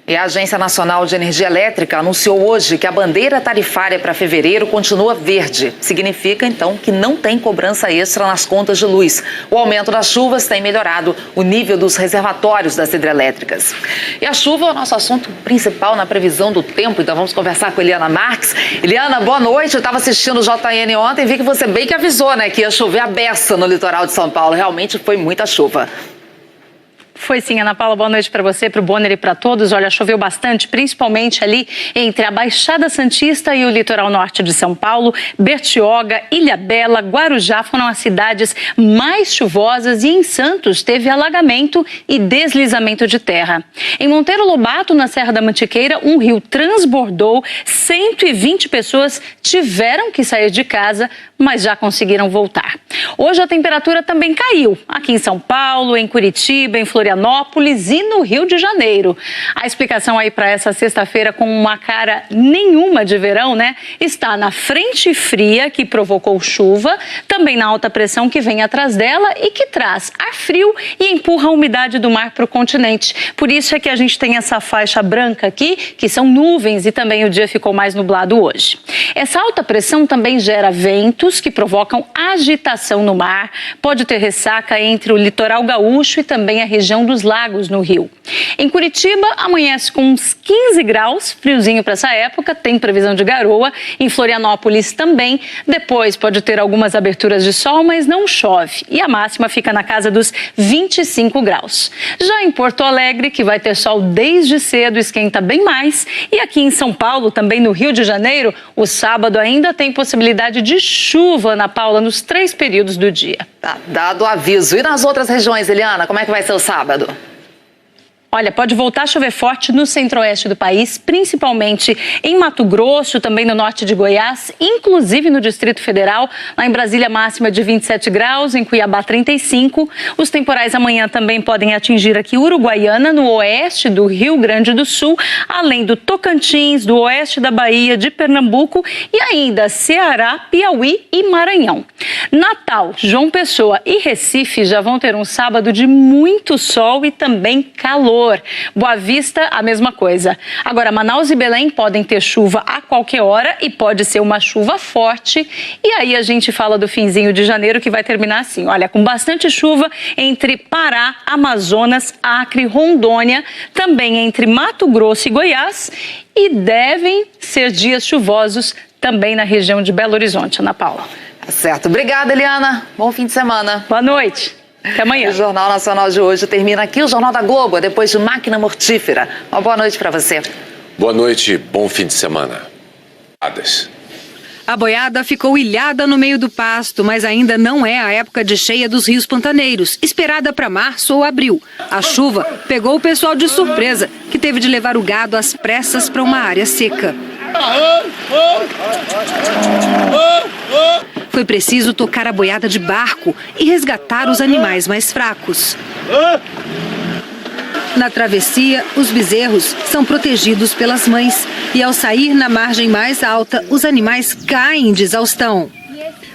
E a Agência Nacional de Energia Elétrica anunciou hoje que a bandeira tarifária para fevereiro continua verde. Significa, então, que não tem cobrança extra nas contas de luz. O aumento das chuvas tem melhorado o nível dos reservatórios das hidrelétricas. E a chuva é o nosso assunto principal na previsão do tempo, então vamos conversar com Eliana Marques. Eliana, boa noite. Eu estava assistindo o JN ontem e vi que você bem que avisou, né, que ia chover a beça no litoral de São Paulo. Realmente foi muita chuva. Foi sim, Ana Paula, boa noite para você, para o Bonner e para todos. Olha, choveu bastante, principalmente ali entre a Baixada Santista e o litoral norte de São Paulo. Bertioga, Ilhabela, Guarujá foram as cidades mais chuvosas e em Santos teve alagamento e deslizamento de terra. Em Monteiro Lobato, na Serra da Mantiqueira, um rio transbordou, 120 pessoas tiveram que sair de casa, mas já conseguiram voltar. Hoje a temperatura também caiu, aqui em São Paulo, em Curitiba, em Florianópolis e no Rio de Janeiro. A explicação aí para essa sexta-feira com uma cara nenhuma de verão, né? Está na frente fria que provocou chuva, também na alta pressão que vem atrás dela e que traz ar frio e empurra a umidade do mar para o continente. Por isso é que a gente tem essa faixa branca aqui, que são nuvens e também o dia ficou mais nublado hoje. Essa alta pressão também gera ventos que provocam agitação no mar, pode ter ressaca entre o litoral gaúcho e também a região dos lagos no Rio. Em Curitiba, amanhece com uns 15 graus, friozinho para essa época, tem previsão de garoa. Em Florianópolis também, depois pode ter algumas aberturas de sol, mas não chove. E a máxima fica na casa dos 25 graus. Já em Porto Alegre, que vai ter sol desde cedo, esquenta bem mais. E aqui em São Paulo, também no Rio de Janeiro, o sábado ainda tem possibilidade de chuva, Ana Paula, nos 3 períodos do dia. Tá dado o aviso. E nas outras regiões, Eliana, como é que vai ser o sábado? Olha, pode voltar a chover forte no centro-oeste do país, principalmente em Mato Grosso, também no norte de Goiás, inclusive no Distrito Federal. Lá em Brasília, máxima de 27 graus, em Cuiabá, 35. Os temporais amanhã também podem atingir aqui Uruguaiana, no oeste do Rio Grande do Sul, além do Tocantins, do oeste da Bahia, de Pernambuco e ainda Ceará, Piauí e Maranhão. Natal, João Pessoa e Recife já vão ter um sábado de muito sol e também calor. Boa Vista, a mesma coisa. Agora, Manaus e Belém podem ter chuva a qualquer hora e pode ser uma chuva forte. E aí a gente fala do finzinho de janeiro que vai terminar assim, olha, com bastante chuva entre Pará, Amazonas, Acre, Rondônia, também entre Mato Grosso e Goiás e devem ser dias chuvosos também na região de Belo Horizonte, Ana Paula. Tá certo. Obrigada, Eliana. Bom fim de semana. Boa noite. Até amanhã. O Jornal Nacional de hoje termina aqui. O Jornal da Globo, depois de Máquina Mortífera. Uma boa noite para você. Boa noite, bom fim de semana. A boiada ficou ilhada no meio do pasto, mas ainda não é a época de cheia dos rios pantaneiros, esperada para março ou abril. A chuva pegou o pessoal de surpresa, que teve de levar o gado às pressas para uma área seca. Foi preciso tocar a boiada de barco e resgatar os animais mais fracos. Na travessia, os bezerros são protegidos pelas mães e, ao sair na margem mais alta, os animais caem de exaustão.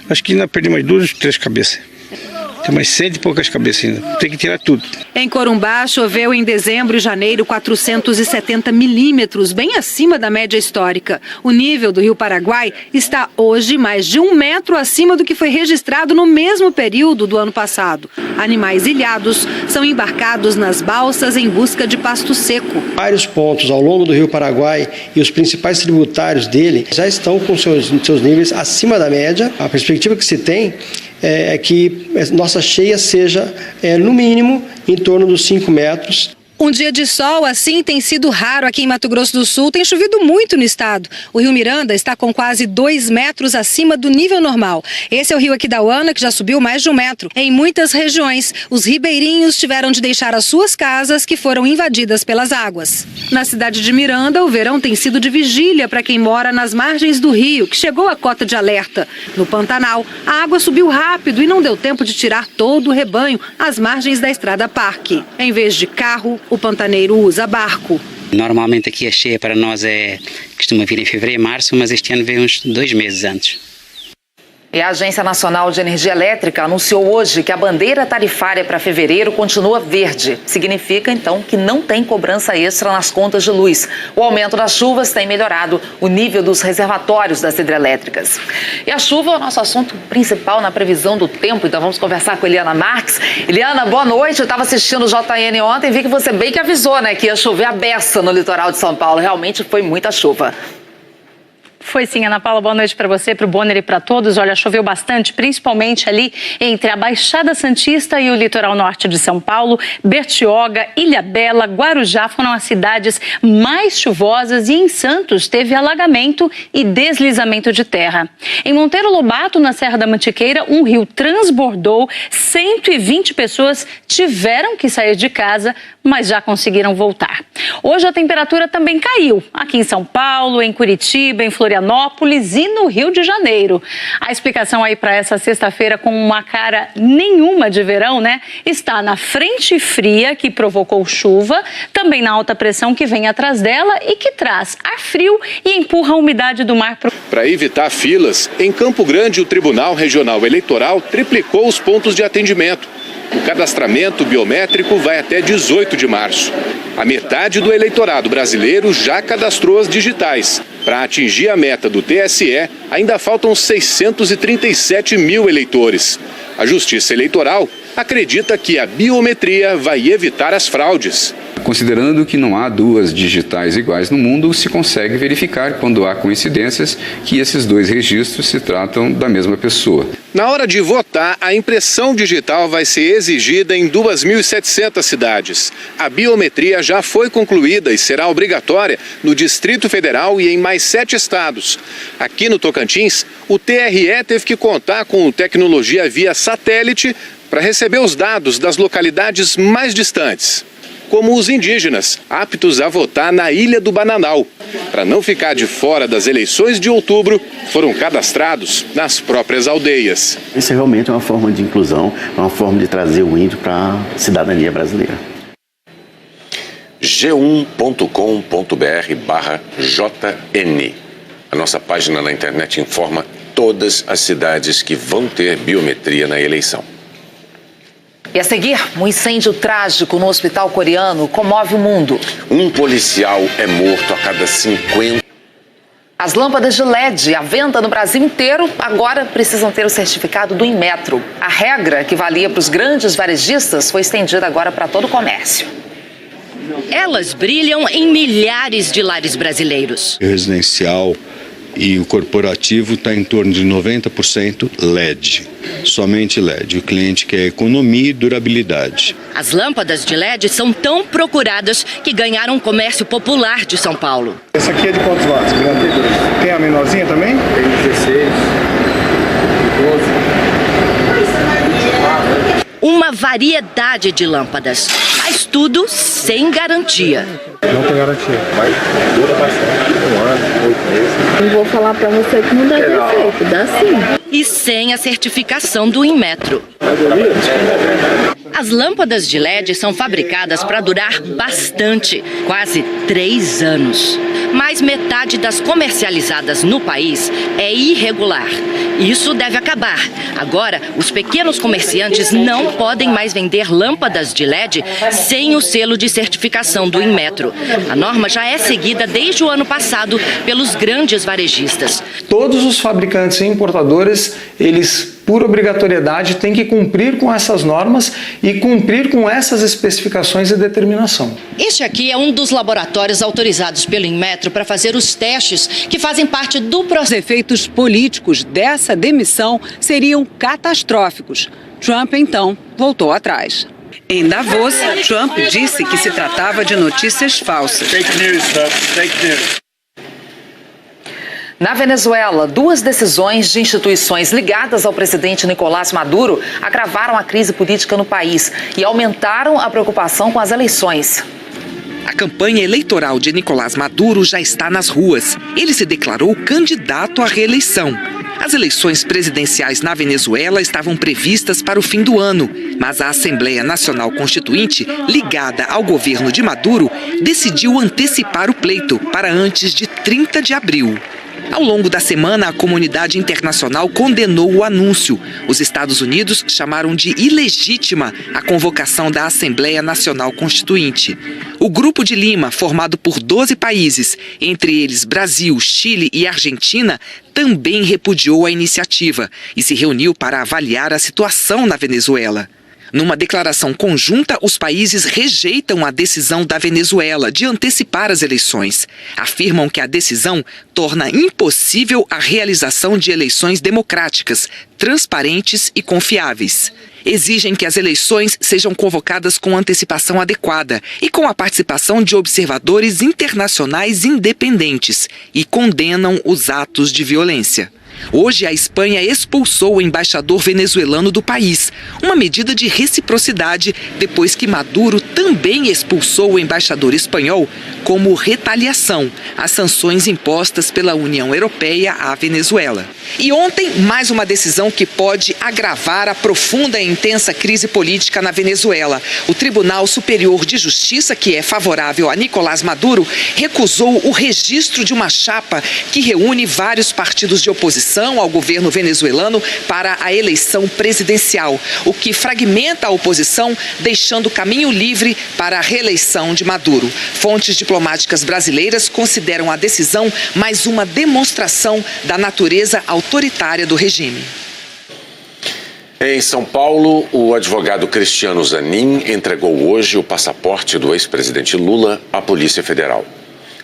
Acho que ainda perdi mais 2 ou 3 cabeças. Tem mais 100 e poucas cabeças ainda. Tem que tirar tudo. Em Corumbá, choveu em dezembro e janeiro 470 milímetros, bem acima da média histórica. O nível do Rio Paraguai está hoje mais de 1 metro acima do que foi registrado no mesmo período do ano passado. Animais ilhados são embarcados nas balsas em busca de pasto seco. Vários pontos ao longo do Rio Paraguai e os principais tributários dele já estão com seus níveis acima da média. A perspectiva que se tem é que nossa cheia seja, no mínimo, em torno dos 5 metros. Um dia de sol assim tem sido raro aqui em Mato Grosso do Sul. Tem chovido muito no estado. O Rio Miranda está com quase 2 metros acima do nível normal. Esse é o rio Aquidauana, que já subiu mais de 1 metro. Em muitas regiões, os ribeirinhos tiveram de deixar as suas casas, que foram invadidas pelas águas. Na cidade de Miranda, o verão tem sido de vigília para quem mora nas margens do rio, que chegou à cota de alerta. No Pantanal, a água subiu rápido e não deu tempo de tirar todo o rebanho às margens da Estrada Parque. Em vez de carro, o pantaneiro usa barco. Normalmente aqui a cheia para nós costuma vir em fevereiro, março, mas este ano veio uns 2 meses antes. E a Agência Nacional de Energia Elétrica anunciou hoje que a bandeira tarifária para fevereiro continua verde. Significa, então, que não tem cobrança extra nas contas de luz. O aumento das chuvas tem melhorado o nível dos reservatórios das hidrelétricas. E a chuva é o nosso assunto principal na previsão do tempo, então vamos conversar com Eliana Marques. Eliana, boa noite. Eu estava assistindo o JN ontem e vi que você bem que avisou, né, que ia chover a beça no litoral de São Paulo. Realmente foi muita chuva. Foi sim, Ana Paula, boa noite para você, para o Bonner e para todos. Olha, choveu bastante, principalmente ali entre a Baixada Santista e o litoral norte de São Paulo. Bertioga, Ilhabela, Guarujá foram as cidades mais chuvosas e em Santos teve alagamento e deslizamento de terra. Em Monteiro Lobato, na Serra da Mantiqueira, um rio transbordou, 120 pessoas tiveram que sair de casa, mas já conseguiram voltar. Hoje a temperatura também caiu, aqui em São Paulo, em Curitiba, em Florianópolis e no Rio de Janeiro. A explicação aí para essa sexta-feira com uma cara nenhuma de verão, né? Está na frente fria que provocou chuva, também na alta pressão que vem atrás dela e que traz ar frio e empurra a umidade do mar Para evitar filas, em Campo Grande o Tribunal Regional Eleitoral triplicou os pontos de atendimento. O cadastramento biométrico vai até 18 de março. A metade do eleitorado brasileiro já cadastrou as digitais. Para atingir a meta do TSE, ainda faltam 637 mil eleitores. A Justiça Eleitoral acredita que a biometria vai evitar as fraudes. Considerando que não há 2 digitais iguais no mundo, se consegue verificar, quando há coincidências, que esses 2 registros se tratam da mesma pessoa. Na hora de votar, a impressão digital vai ser exigida em 2.700 cidades. A biometria já foi concluída e será obrigatória no Distrito Federal e em mais 7 estados. Aqui no Tocantins, o TRE teve que contar com tecnologia via satélite para receber os dados das localidades mais distantes, como os indígenas, aptos a votar na Ilha do Bananal. Para não ficar de fora das eleições de outubro, foram cadastrados nas próprias aldeias. Isso realmente é uma forma de inclusão, é uma forma de trazer o índio para a cidadania brasileira. g1.com.br/JN. A nossa página na internet informa todas as cidades que vão ter biometria na eleição. E a seguir, um incêndio trágico no hospital coreano comove o mundo. Um policial é morto a cada 50. As lâmpadas de LED à venda no Brasil inteiro agora precisam ter o certificado do Inmetro. A regra que valia para os grandes varejistas foi estendida agora para todo o comércio. Elas brilham em milhares de lares brasileiros. O residencial e o corporativo está em torno de 90% LED, somente LED. O cliente quer economia e durabilidade. As lâmpadas de LED são tão procuradas que ganharam um comércio popular de São Paulo. Essa aqui é de quantos watts? Tem a menorzinha também? Tem 16, 12, Uma variedade de lâmpadas, mas tudo sem garantia. Não tem garantia, mas dura bastante, 1 ano, 8 meses. Não vou falar pra você que não dá defeito, dá sim. E sem a certificação do Inmetro. As lâmpadas de LED são fabricadas para durar bastante, quase 3 anos. Mas metade das comercializadas no país é irregular. Isso deve acabar. Agora, os pequenos comerciantes não podem mais vender lâmpadas de LED sem o selo de certificação do Inmetro. A norma já é seguida desde o ano passado pelos grandes varejistas. Todos os fabricantes e importadores, eles, por obrigatoriedade, têm que cumprir com essas normas e cumprir com essas especificações e determinação. Este aqui é um dos laboratórios autorizados pelo Inmetro para fazer os testes que fazem parte do processo. Os efeitos políticos dessa demissão seriam catastróficos. Trump, então, voltou atrás. Em Davos, Trump disse que se tratava de notícias falsas. Fake news, Trump. Fake news. Na Venezuela, 2 decisões de instituições ligadas ao presidente Nicolás Maduro agravaram a crise política no país e aumentaram a preocupação com as eleições. A campanha eleitoral de Nicolás Maduro já está nas ruas. Ele se declarou candidato à reeleição. As eleições presidenciais na Venezuela estavam previstas para o fim do ano, mas a Assembleia Nacional Constituinte, ligada ao governo de Maduro, decidiu antecipar o pleito para antes de 30 de abril. Ao longo da semana, a comunidade internacional condenou o anúncio. Os Estados Unidos chamaram de ilegítima a convocação da Assembleia Nacional Constituinte. O Grupo de Lima, formado por 12 países, entre eles Brasil, Chile e Argentina, também repudiou a iniciativa e se reuniu para avaliar a situação na Venezuela. Numa declaração conjunta, os países rejeitam a decisão da Venezuela de antecipar as eleições. Afirmam que a decisão torna impossível a realização de eleições democráticas, transparentes e confiáveis. Exigem que as eleições sejam convocadas com antecipação adequada e com a participação de observadores internacionais independentes e condenam os atos de violência. Hoje, a Espanha expulsou o embaixador venezuelano do país, uma medida de reciprocidade depois que Maduro também expulsou o embaixador espanhol como retaliação às sanções impostas pela União Europeia à Venezuela. E ontem, mais uma decisão que pode agravar a profunda e intensa crise política na Venezuela. O Tribunal Superior de Justiça, que é favorável a Nicolás Maduro, recusou o registro de uma chapa que reúne vários partidos de oposição ao governo venezuelano para a eleição presidencial, o que fragmenta a oposição, deixando caminho livre para a reeleição de Maduro. Fontes diplomáticas brasileiras consideram a decisão mais uma demonstração da natureza autoritária do regime. Em São Paulo, o advogado Cristiano Zanin entregou hoje o passaporte do ex-presidente Lula à Polícia Federal.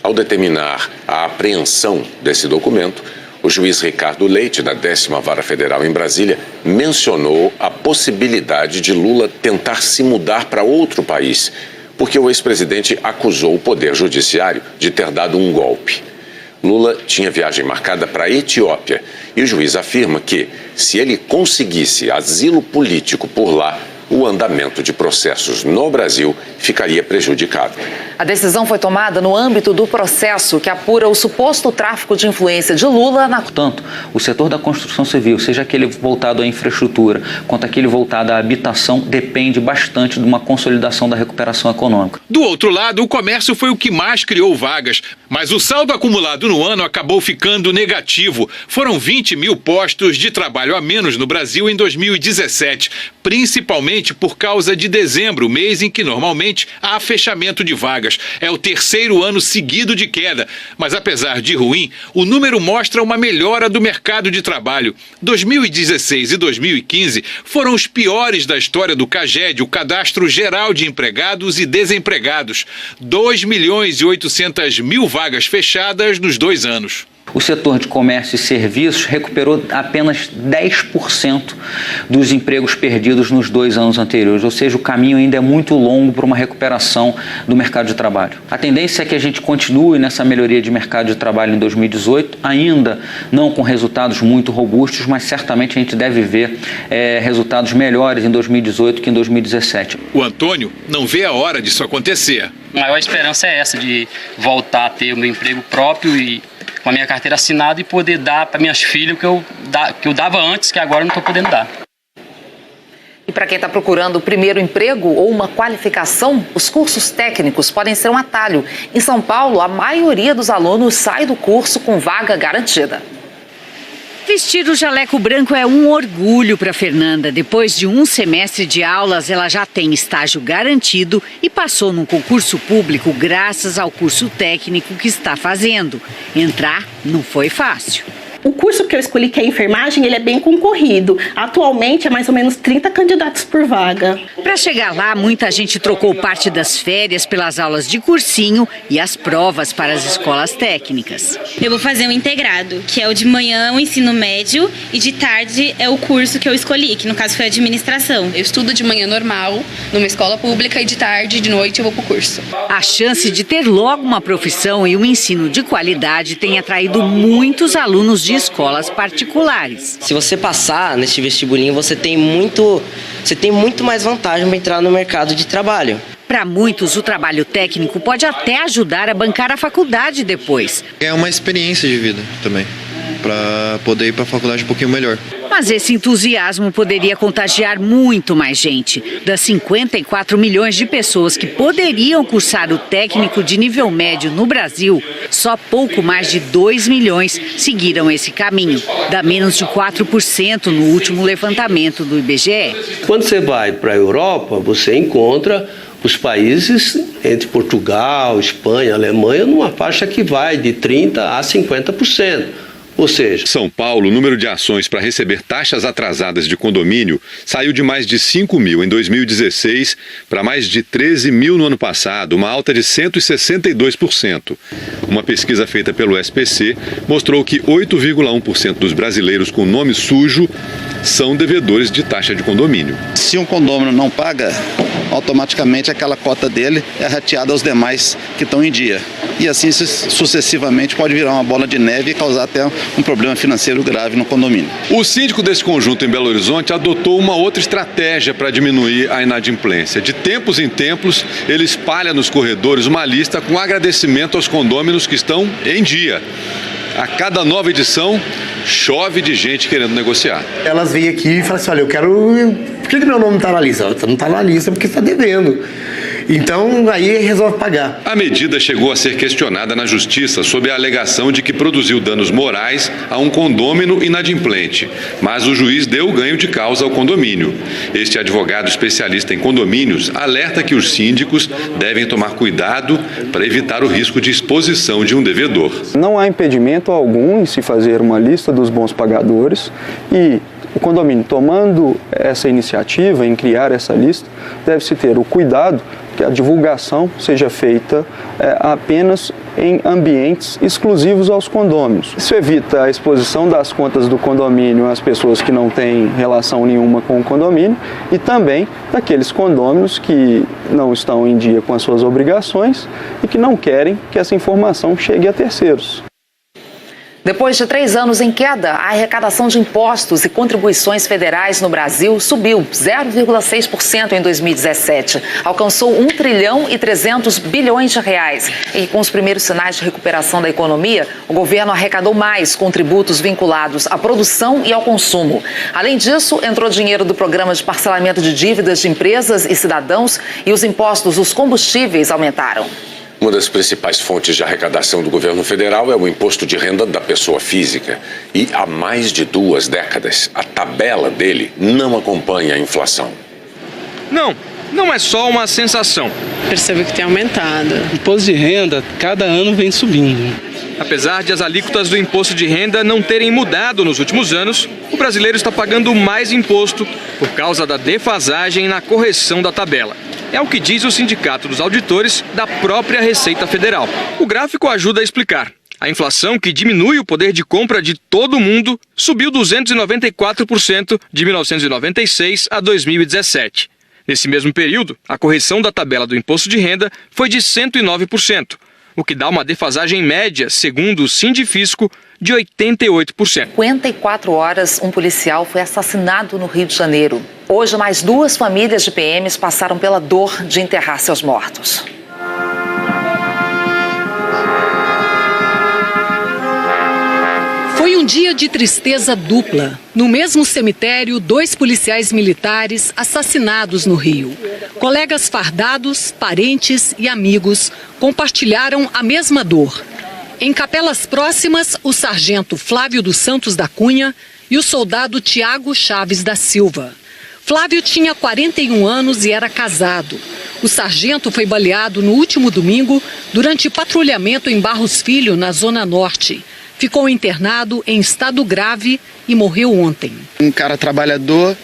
Ao determinar a apreensão desse documento, o juiz Ricardo Leite, da 10ª Vara Federal em Brasília, mencionou a possibilidade de Lula tentar se mudar para outro país, porque o ex-presidente acusou o Poder Judiciário de ter dado um golpe. Lula tinha viagem marcada para a Etiópia e o juiz afirma que, se ele conseguisse asilo político por lá, o andamento de processos no Brasil ficaria prejudicado. A decisão foi tomada no âmbito do processo que apura o suposto tráfico de influência de Lula na... Portanto, o setor da construção civil, seja aquele voltado à infraestrutura, quanto aquele voltado à habitação, depende bastante de uma consolidação da recuperação econômica. Do outro lado, o comércio foi o que mais criou vagas, mas o saldo acumulado no ano acabou ficando negativo. Foram 20 mil postos de trabalho a menos no Brasil em 2017, principalmente por causa de dezembro, mês em que normalmente há fechamento de vagas. É o 3º ano seguido de queda, mas apesar de ruim, o número mostra uma melhora do mercado de trabalho. 2016 e 2015 foram os piores da história do CAGED, o Cadastro Geral de Empregados e Desempregados. 2.800.000 vagas fechadas nos 2 anos. O setor de comércio e serviços recuperou apenas 10% dos empregos perdidos nos 2 anos anteriores, ou seja, o caminho ainda é muito longo para uma recuperação do mercado de trabalho. A tendência é que a gente continue nessa melhoria de mercado de trabalho em 2018, ainda não com resultados muito robustos, mas certamente a gente deve ver resultados melhores em 2018 que em 2017. O Antônio não vê a hora disso acontecer. A maior esperança é essa, de voltar a ter o meu emprego próprio e com a minha carteira assinada e poder dar para minhas filhas o que eu dava antes, que agora eu não estou podendo dar. E para quem está procurando o primeiro emprego ou uma qualificação, os cursos técnicos podem ser um atalho. Em São Paulo, a maioria dos alunos sai do curso com vaga garantida. Vestir o jaleco branco é um orgulho para Fernanda. Depois de um semestre de aulas, ela já tem estágio garantido e passou num concurso público graças ao curso técnico que está fazendo. Entrar não foi fácil. O curso que eu escolhi, que é enfermagem, ele é bem concorrido. Atualmente é mais ou menos 30 candidatos por vaga. Para chegar lá, muita gente trocou parte das férias pelas aulas de cursinho e as provas para as escolas técnicas. Eu vou fazer um integrado, que é o de manhã o ensino médio e de tarde é o curso que eu escolhi, que no caso foi administração. Eu estudo de manhã normal, numa escola pública, e de tarde e de noite eu vou pro curso. A chance de ter logo uma profissão e um ensino de qualidade tem atraído muitos alunos de escolas particulares. Se você passar neste vestibulinho, você tem muito mais vantagem para entrar no mercado de trabalho. Para muitos, o trabalho técnico pode até ajudar a bancar a faculdade depois. É uma experiência de vida também, para poder ir para a faculdade um pouquinho melhor. Mas esse entusiasmo poderia contagiar muito mais gente. Das 54 milhões de pessoas que poderiam cursar o técnico de nível médio no Brasil, só pouco mais de 2 milhões seguiram esse caminho. Dá menos de 4% no último levantamento do IBGE. Quando você vai para a Europa, você encontra os países entre Portugal, Espanha, Alemanha, numa faixa que vai de 30% a 50%. Ou seja, São Paulo, o número de ações para receber taxas atrasadas de condomínio saiu de mais de 5 mil em 2016 para mais de 13 mil no ano passado, uma alta de 162%. Uma pesquisa feita pelo SPC mostrou que 8,1% dos brasileiros com nome sujo são devedores de taxa de condomínio. Se um condomínio não paga, automaticamente aquela cota dele é rateada aos demais que estão em dia. E assim sucessivamente pode virar uma bola de neve e causar até um problema financeiro grave no condomínio. O síndico desse conjunto em Belo Horizonte adotou uma outra estratégia para diminuir a inadimplência. De tempos em tempos, ele espalha nos corredores uma lista com agradecimento aos condôminos que estão em dia. A cada nova edição, chove de gente querendo negociar. Elas vêm aqui e falam assim, olha, eu quero... Por que meu nome não está na lista? Não está na lista porque está devendo. Então, aí resolve pagar. A medida chegou a ser questionada na Justiça sob a alegação de que produziu danos morais a um condômino inadimplente, mas o juiz deu ganho de causa ao condomínio. Este advogado especialista em condomínios alerta que os síndicos devem tomar cuidado para evitar o risco de exposição de um devedor. Não há impedimento algum em se fazer uma lista dos bons pagadores e o condomínio, tomando essa iniciativa em criar essa lista, deve-se ter o cuidado que a divulgação seja feita apenas em ambientes exclusivos aos condôminos. Isso evita a exposição das contas do condomínio às pessoas que não têm relação nenhuma com o condomínio e também daqueles condôminos que não estão em dia com as suas obrigações e que não querem que essa informação chegue a terceiros. Depois de 3 anos em queda, a arrecadação de impostos e contribuições federais no Brasil subiu 0,6% em 2017. Alcançou 1 trilhão e 300 bilhões de reais. E com os primeiros sinais de recuperação da economia, o governo arrecadou mais com tributos vinculados à produção e ao consumo. Além disso, entrou dinheiro do programa de parcelamento de dívidas de empresas e cidadãos e os impostos dos combustíveis aumentaram. Uma das principais fontes de arrecadação do governo federal é o imposto de renda da pessoa física. E há mais de 2 décadas, a tabela dele não acompanha a inflação. Não é só uma sensação. Percebo que tem aumentado. O imposto de renda, cada ano vem subindo. Apesar de as alíquotas do imposto de renda não terem mudado nos últimos anos, o brasileiro está pagando mais imposto por causa da defasagem na correção da tabela. É o que diz o Sindicato dos Auditores da própria Receita Federal. O gráfico ajuda a explicar. A inflação, que diminui o poder de compra de todo mundo, subiu 294% de 1996 a 2017. Nesse mesmo período, a correção da tabela do imposto de renda foi de 109%, o que dá uma defasagem média, segundo o Sindifisco, de 88%. 54 horas, um policial foi assassinado no Rio de Janeiro. Hoje, mais 2 famílias de PMs passaram pela dor de enterrar seus mortos. Foi um dia de tristeza dupla. No mesmo cemitério, 2 policiais militares assassinados no Rio. Colegas fardados, parentes e amigos compartilharam a mesma dor. Em capelas próximas, o sargento Flávio dos Santos da Cunha e o soldado Tiago Chaves da Silva. Flávio tinha 41 anos e era casado. O sargento foi baleado no último domingo durante patrulhamento em Barros Filho, na Zona Norte. Ficou internado em estado grave e morreu ontem. Um cara trabalhador,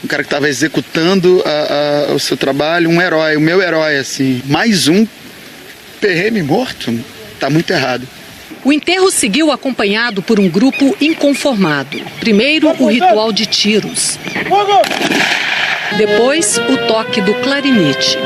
um cara que estava executando o seu trabalho, um herói, o meu herói, assim. Mais um PM morto, tá muito errado. O enterro seguiu acompanhado por um grupo inconformado. Primeiro, o ritual de tiros. Depois, o toque do clarinete.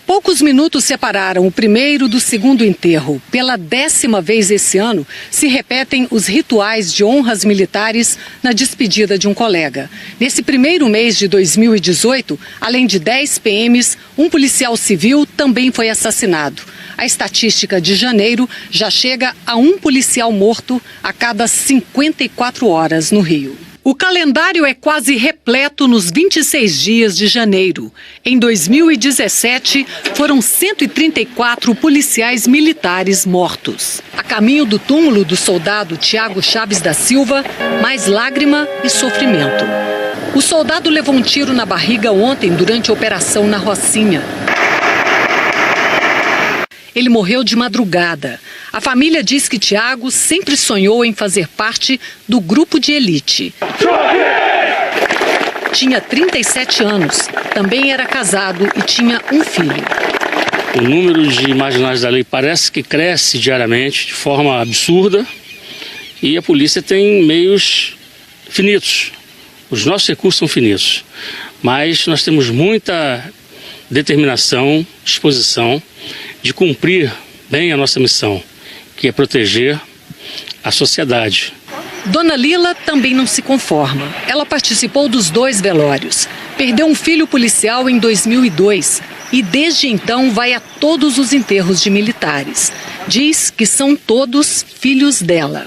Poucos minutos separaram o primeiro do segundo enterro. Pela 10ª vez esse ano, se repetem os rituais de honras militares na despedida de um colega. Nesse primeiro mês de 2018, além de 10 PMs, um policial civil também foi assassinado. A estatística de janeiro já chega a um policial morto a cada 54 horas no Rio. O calendário é quase repleto nos 26 dias de janeiro. Em 2017, foram 134 policiais militares mortos. A caminho do túmulo do soldado Tiago Chaves da Silva, mais lágrima e sofrimento. O soldado levou um tiro na barriga ontem durante a operação na Rocinha. Ele morreu de madrugada. A família diz que Tiago sempre sonhou em fazer parte do grupo de elite. Tinha 37 anos, também era casado e tinha um filho. O número de marginais da lei parece que cresce diariamente de forma absurda e a polícia tem meios finitos. Os nossos recursos são finitos, mas nós temos muita determinação, disposição de cumprir bem a nossa missão, que é proteger a sociedade. Dona Lila também não se conforma. Ela participou dos 2 velórios. Perdeu um filho policial em 2002 e desde então vai a todos os enterros de militares. Diz que são todos filhos dela.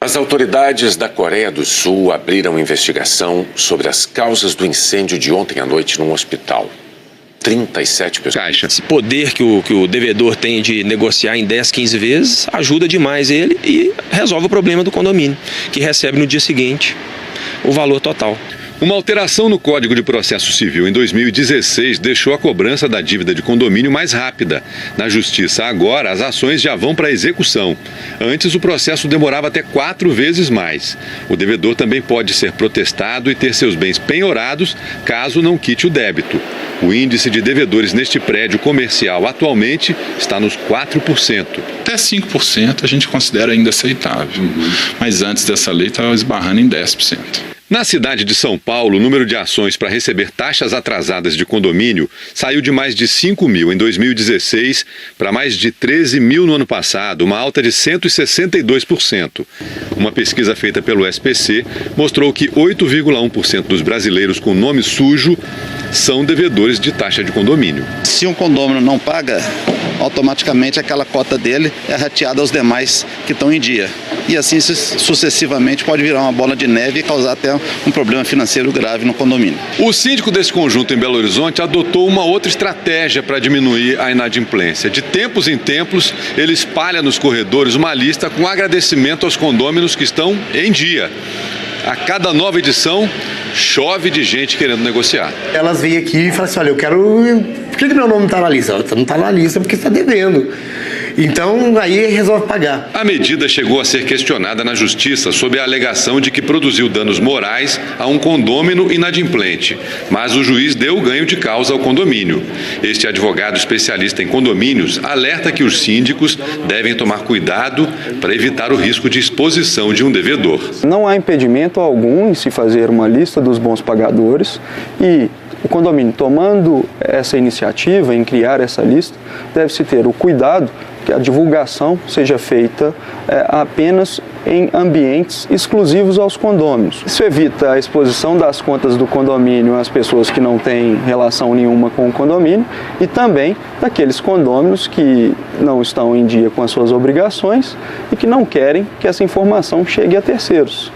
As autoridades da Coreia do Sul abriram investigação sobre as causas do incêndio de ontem à noite num hospital. 37 pessoas. Esse poder que o devedor tem de negociar em 10, 15 vezes ajuda demais ele e resolve o problema do condomínio, que recebe no dia seguinte o valor total. Uma alteração no Código de Processo Civil em 2016 deixou a cobrança da dívida de condomínio mais rápida. Na Justiça, agora, as ações já vão para a execução. Antes, o processo demorava até 4 vezes mais. O devedor também pode ser protestado e ter seus bens penhorados caso não quite o débito. O índice de devedores neste prédio comercial atualmente está nos 4%. Até 5% a gente considera ainda aceitável, mas antes dessa lei estava esbarrando em 10%. Na cidade de São Paulo, o número de ações para receber taxas atrasadas de condomínio saiu de mais de 5 mil em 2016 para mais de 13 mil no ano passado, uma alta de 162%. Uma pesquisa feita pelo SPC mostrou que 8,1% dos brasileiros com nome sujo são devedores de taxa de condomínio. Se um condomínio não paga, automaticamente aquela cota dele é rateada aos demais que estão em dia. E assim sucessivamente pode virar uma bola de neve e causar até um problema financeiro grave no condomínio. O síndico desse conjunto em Belo Horizonte adotou uma outra estratégia para diminuir a inadimplência. De tempos em tempos, ele espalha nos corredores uma lista com agradecimento aos condôminos que estão em dia. A cada nova edição, chove de gente querendo negociar. Elas vêm aqui e falam assim, olha, eu quero... Por que meu nome não está na lista? Não está na lista porque está devendo. Então, aí resolve pagar. A medida chegou a ser questionada na Justiça sob a alegação de que produziu danos morais a um condômino inadimplente, mas o juiz deu ganho de causa ao condomínio. Este advogado especialista em condomínios alerta que os síndicos devem tomar cuidado para evitar o risco de exposição de um devedor. Não há impedimento algum em se fazer uma lista dos bons pagadores e o condomínio, tomando essa iniciativa em criar essa lista, deve-se ter o cuidado que a divulgação seja feita apenas em ambientes exclusivos aos condôminos. Isso evita a exposição das contas do condomínio às pessoas que não têm relação nenhuma com o condomínio e também daqueles condôminos que não estão em dia com as suas obrigações e que não querem que essa informação chegue a terceiros.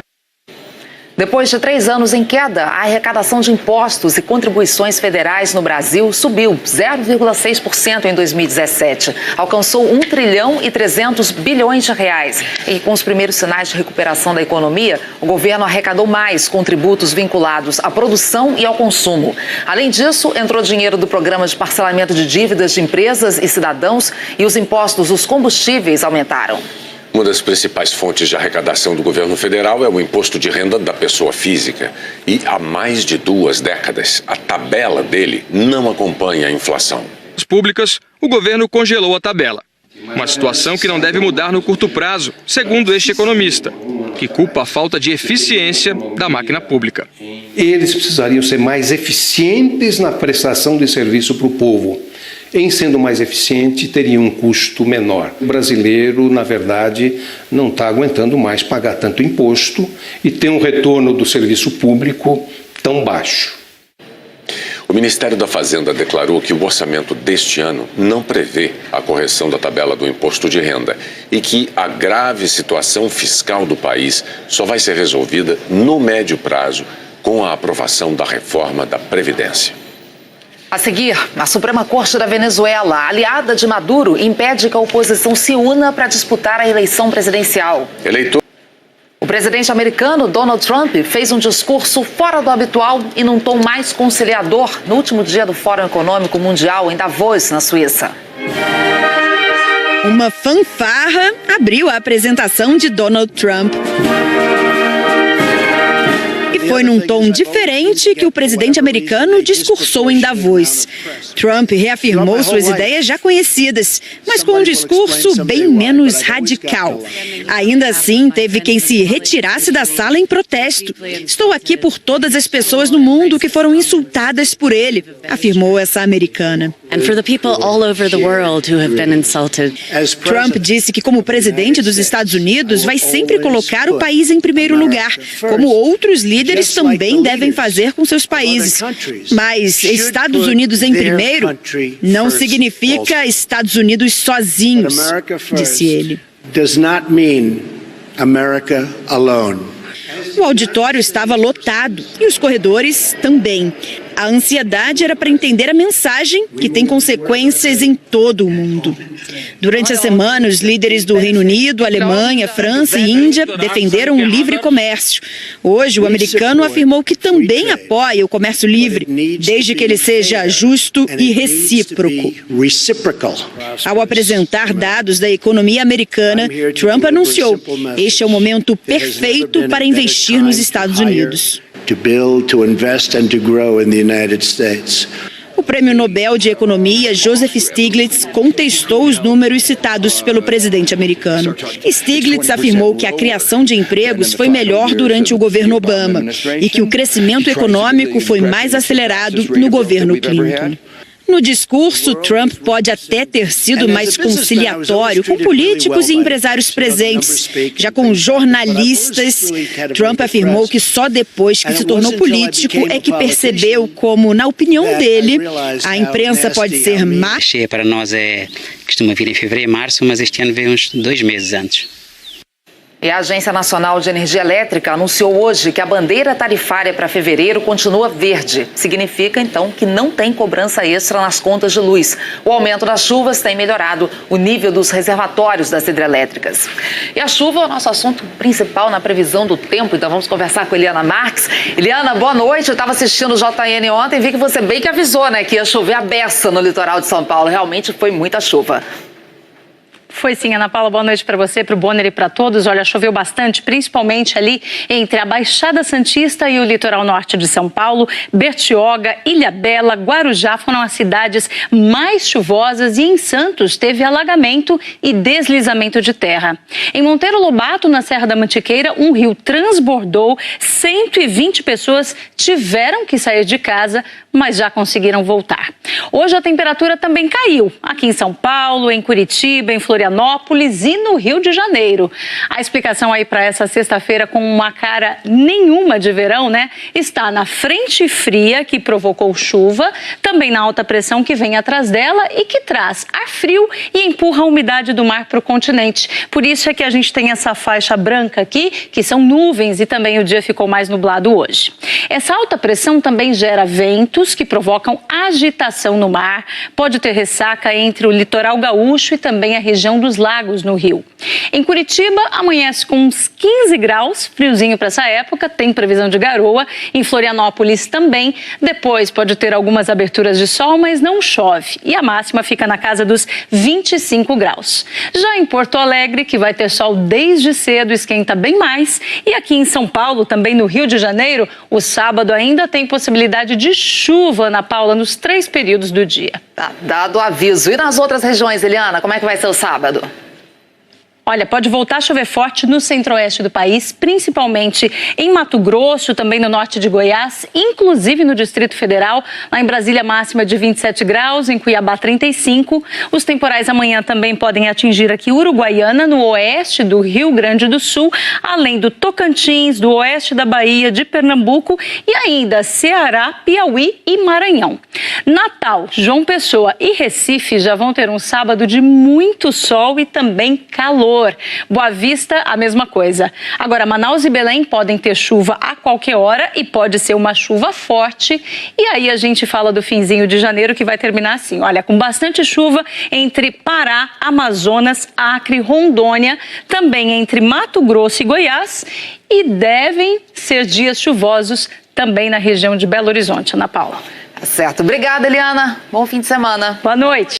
Depois de 3 anos em queda, a arrecadação de impostos e contribuições federais no Brasil subiu 0,6% em 2017. Alcançou 1 trilhão e 300 bilhões de reais. E com os primeiros sinais de recuperação da economia, o governo arrecadou mais com tributos vinculados à produção e ao consumo. Além disso, entrou dinheiro do programa de parcelamento de dívidas de empresas e cidadãos e os impostos dos combustíveis aumentaram. Uma das principais fontes de arrecadação do governo federal é o imposto de renda da pessoa física. E há mais de 2 décadas, a tabela dele não acompanha a inflação. Nas públicas, o governo congelou a tabela. Uma situação que não deve mudar no curto prazo, segundo este economista, que culpa a falta de eficiência da máquina pública. Eles precisariam ser mais eficientes na prestação de serviço para o povo. Em sendo mais eficiente, teria um custo menor. O brasileiro, na verdade, não está aguentando mais pagar tanto imposto e tem um retorno do serviço público tão baixo. O Ministério da Fazenda declarou que o orçamento deste ano não prevê a correção da tabela do imposto de renda e que a grave situação fiscal do país só vai ser resolvida no médio prazo com a aprovação da reforma da Previdência. A seguir, a Suprema Corte da Venezuela, aliada de Maduro, impede que a oposição se una para disputar a eleição presidencial. O presidente americano Donald Trump fez um discurso fora do habitual e num tom mais conciliador no último dia do Fórum Econômico Mundial em Davos, na Suíça. Uma fanfarra abriu a apresentação de Donald Trump. E foi num tom diferente que o presidente americano discursou em Davos. Trump reafirmou suas ideias já conhecidas, mas com um discurso bem menos radical. Ainda assim, teve quem se retirasse da sala em protesto. Estou aqui por todas as pessoas no mundo que foram insultadas por ele, afirmou essa americana. Trump disse que, como presidente dos Estados Unidos, vai sempre colocar o país em primeiro lugar, como outros líderes também devem fazer com seus países. Mas Estados Unidos em primeiro não significa Estados Unidos sozinhos, disse ele. O auditório estava lotado e os corredores também. A ansiedade era para entender a mensagem, que tem consequências em todo o mundo. Durante a semana, os líderes do Reino Unido, Alemanha, França e Índia defenderam o livre comércio. Hoje, o americano afirmou que também apoia o comércio livre, desde que ele seja justo e recíproco. Ao apresentar dados da economia americana, Trump anunciou: este é o momento perfeito para investir nos Estados Unidos. O Prêmio Nobel de Economia, Joseph Stiglitz, contestou os números citados pelo presidente americano. Stiglitz afirmou que a criação de empregos foi melhor durante o governo Obama e que o crescimento econômico foi mais acelerado no governo Clinton. No discurso, Trump pode até ter sido mais conciliatório com políticos e empresários presentes. Já com jornalistas, Trump afirmou que só depois que se tornou político é que percebeu como, na opinião dele, a imprensa pode ser má. Para nós costuma vir em fevereiro e março, mas este ano veio uns 2 meses antes. E a Agência Nacional de Energia Elétrica anunciou hoje que a bandeira tarifária para fevereiro continua verde. Significa, então, que não tem cobrança extra nas contas de luz. O aumento das chuvas tem melhorado o nível dos reservatórios das hidrelétricas. E a chuva é o nosso assunto principal na previsão do tempo, então vamos conversar com Eliana Marques. Eliana, boa noite. Eu estava assistindo o JN ontem e vi que você bem que avisou, né, que ia chover a beça no litoral de São Paulo. Realmente foi muita chuva. Foi sim, Ana Paula, boa noite para você, para o Bonner e para todos. Olha, choveu bastante, principalmente ali entre a Baixada Santista e o litoral norte de São Paulo. Bertioga, Ilhabela, Guarujá foram as cidades mais chuvosas e em Santos teve alagamento e deslizamento de terra. Em Monteiro Lobato, na Serra da Mantiqueira, um rio transbordou, 120 pessoas tiveram que sair de casa, mas já conseguiram voltar. Hoje a temperatura também caiu, aqui em São Paulo, em Curitiba, em Florianópolis e no Rio de Janeiro. A explicação aí para essa sexta-feira com uma cara nenhuma de verão, né? Está na frente fria que provocou chuva, também na alta pressão que vem atrás dela e que traz ar frio e empurra a umidade do mar para o continente. Por isso é que a gente tem essa faixa branca aqui, que são nuvens, e também o dia ficou mais nublado hoje. Essa alta pressão também gera ventos que provocam agitação no mar, pode ter ressaca entre o litoral gaúcho e também a região dos lagos no Rio. Em Curitiba, amanhece com uns 15 graus, friozinho para essa época, tem previsão de garoa. Em Florianópolis também, depois pode ter algumas aberturas de sol, mas não chove. E a máxima fica na casa dos 25 graus. Já em Porto Alegre, que vai ter sol desde cedo, esquenta bem mais. E aqui em São Paulo, também no Rio de Janeiro, o sábado ainda tem possibilidade de chuva, Ana Paula, nos 3 períodos do dia. Tá dado o aviso. E nas outras regiões, Eliana, como é que vai ser o sábado? Olha, pode voltar a chover forte no centro-oeste do país, principalmente em Mato Grosso, também no norte de Goiás, inclusive no Distrito Federal. Lá em Brasília, máxima de 27 graus, em Cuiabá, 35. Os temporais amanhã também podem atingir aqui Uruguaiana, no oeste do Rio Grande do Sul, além do Tocantins, do oeste da Bahia, de Pernambuco e ainda Ceará, Piauí e Maranhão. Natal, João Pessoa e Recife já vão ter um sábado de muito sol e também calor. Boa Vista, a mesma coisa. Agora, Manaus e Belém podem ter chuva a qualquer hora e pode ser uma chuva forte. E aí a gente fala do finzinho de janeiro, que vai terminar assim. Olha, com bastante chuva entre Pará, Amazonas, Acre, Rondônia, também entre Mato Grosso e Goiás. E devem ser dias chuvosos também na região de Belo Horizonte, Ana Paula. Tá certo. Obrigada, Eliana. Bom fim de semana. Boa noite.